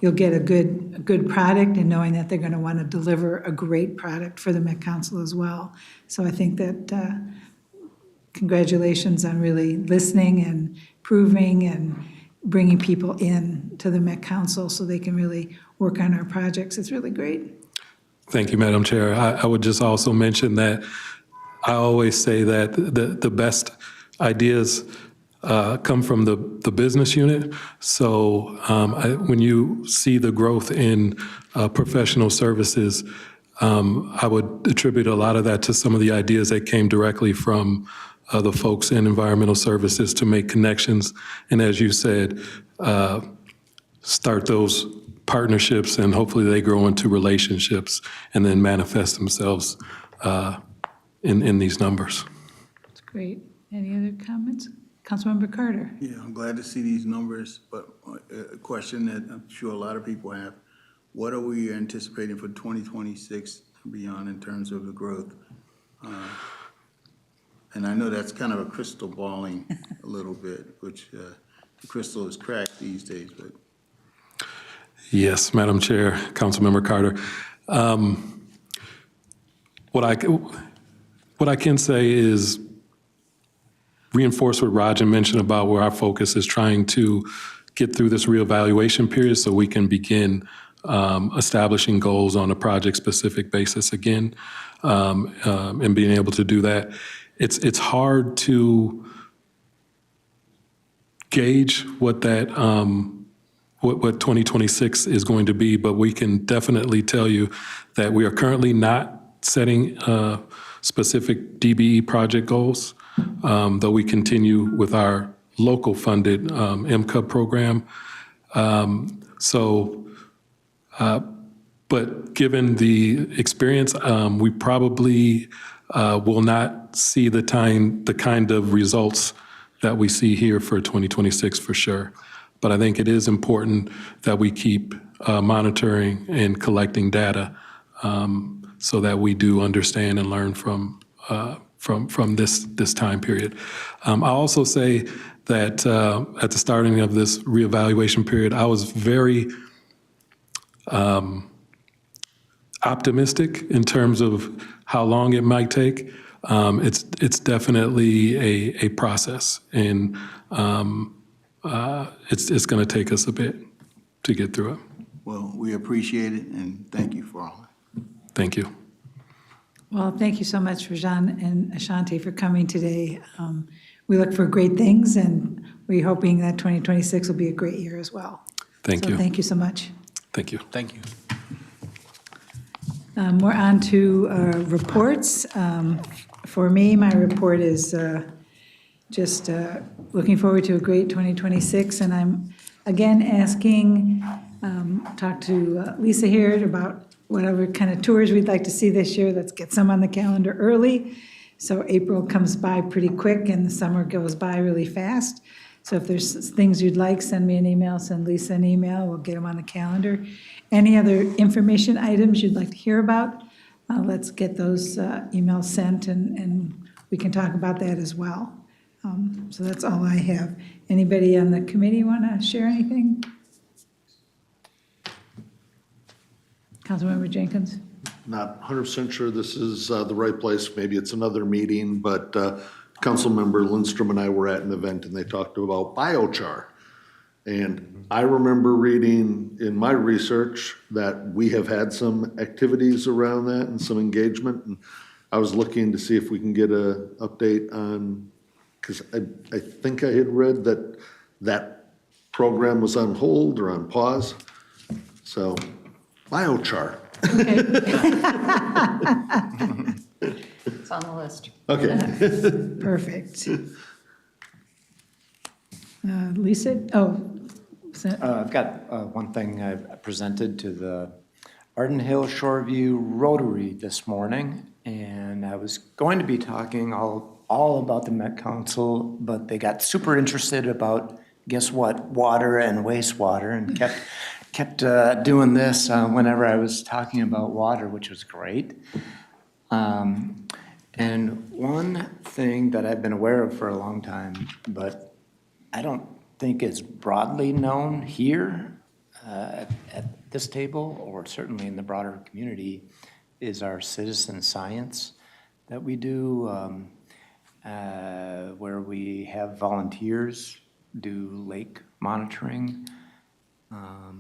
you'll get a good product and knowing that they're going to want to deliver a great product for the Met Council as well. So I think that congratulations on really listening and proving and bringing people in to the Met Council so they can really work on our projects. It's really great. Thank you, Madam Chair. I would just also mention that I always say that the best ideas come from the business unit. So when you see the growth in professional services, I would attribute a lot of that to some of the ideas that came directly from the folks in environmental services to make connections. And as you said, start those partnerships, and hopefully they grow into relationships and then manifest themselves in these numbers. That's great. Any other comments? Councilmember Carter. Yeah, I'm glad to see these numbers, but a question that I'm sure a lot of people have: what are we anticipating for 2026 and beyond in terms of the growth? And I know that's kind of a crystal balling a little bit, which the crystal is cracked these days, but. Yes, Madam Chair, Councilmember Carter. What I can say is reinforce what Rajan mentioned about where our focus is trying to get through this reevaluation period so we can begin establishing goals on a project-specific basis again, and being able to do that. It's hard to gauge what that what 2026 is going to be, but we can definitely tell you that we are currently not setting specific DBE project goals, though we continue with our local funded MCUB program. But given the experience, we probably will not see the kind of results that we see here for 2026 for sure. But I think it is important that we keep monitoring and collecting data so that we do understand and learn from this time period. I'll also say that at the starting of this reevaluation period, I was very optimistic in terms of how long it might take. It's definitely a process, and it's going to take us a bit to get through it. Well, we appreciate it, and thank you for all. Thank you. Well, thank you so much, Rajan and Ashanti, for coming today. We look for great things, and we're hoping that 2026 will be a great year as well. Thank you. Thank you so much. Thank you. Thank you. We're on to reports. For me, my report is just looking forward to a great 2026, and I'm again asking, talk to Lisa here about whatever kind of tours we'd like to see this year. Let's get some on the calendar early. So April comes by pretty quick and the summer goes by really fast. So if there's things you'd like, send me an email, send Lisa an email, we'll get them on the calendar. Any other information items you'd like to hear about, let's get those emails sent and we can talk about that as well. So that's all I have. Anybody on the committee want to share anything? Councilmember Jenkins? Not 100% sure this is the right place. Maybe it's another meeting, but Councilmember Lindstrom and I were at an event and they talked about biochar. And I remember reading in my research that we have had some activities around that and some engagement. And I was looking to see if we can get an update on, because I think I had read that that program was on hold or on pause. So biochar. It's on the list. Okay. Perfect. Lisa, I've got one thing I've presented to the Arden Hill Shoreview Rotary this morning, and I was going to be talking all about the Met Council, but they got super interested about, guess what, water and wastewater, and kept doing this whenever I was talking about water, which was great. And one thing that I've been aware of for a long time, but I don't think is broadly known here at this table, or certainly in the broader community, is our citizen science that we do, where we have volunteers do lake monitoring. I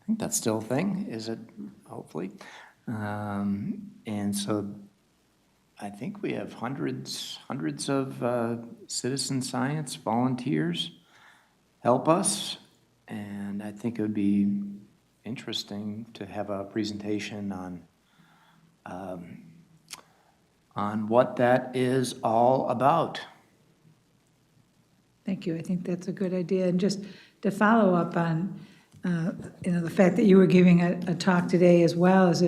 think that's still a thing, is it? Hopefully. And so I think we have hundreds of citizen science volunteers help us, and I think it would be interesting to have a presentation on what that is all about. thank you. I think that's a good idea. And just to follow up on, the fact that you were giving a talk today as well, as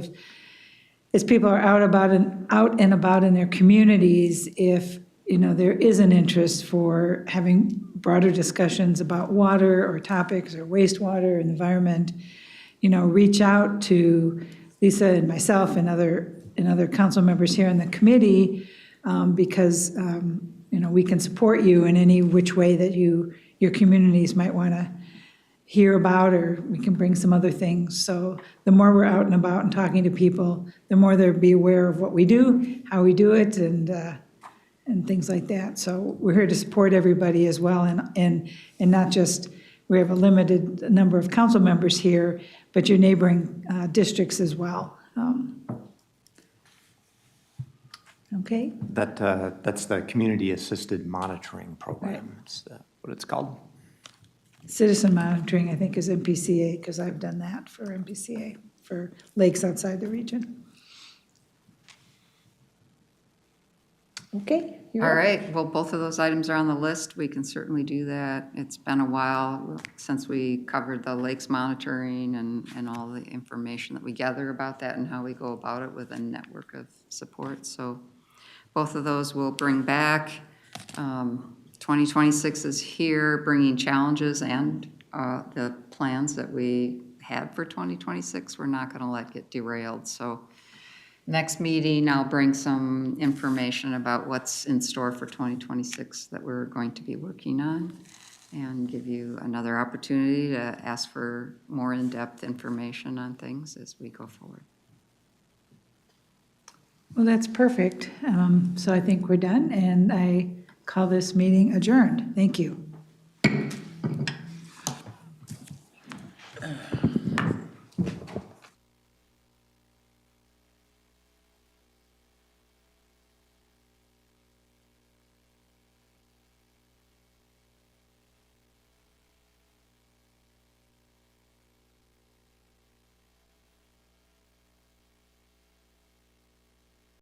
people are out and about in their communities, if, there is an interest for having broader discussions about water or topics or wastewater and environment, reach out to Lisa and myself and other council members here in the committee, because, we can support you in any which way that your communities might want to hear about, or we can bring some other things. So the more we're out and about and talking to people, the more they'll be aware of what we do, how we do it, and things like that. So we're here to support everybody as well, and not just, we have a limited number of council members here, but your neighboring districts as well. Okay? That's the Community Assisted Monitoring Program. Right. It's what it's called. Citizen monitoring, I think, is MPCA, because I've done that for MPCA, for lakes outside the region. Okay? you're All up. right, well, both of those items are on the list. We can certainly do that. It's been a while since we covered the lakes monitoring and all the information that we gather about that and how we go about it with a network of support. So both of those we'll bring back. 2026 is here, bringing challenges and the plans that we had for 2026. We're not going to let get derailed. So next meeting, I'll bring some information about what's in store for 2026 that we're going to be working on, and give you another opportunity to ask for more in-depth information on things as we go forward. Well, that's perfect. So I think we're done, and I call this meeting adjourned. Thank you.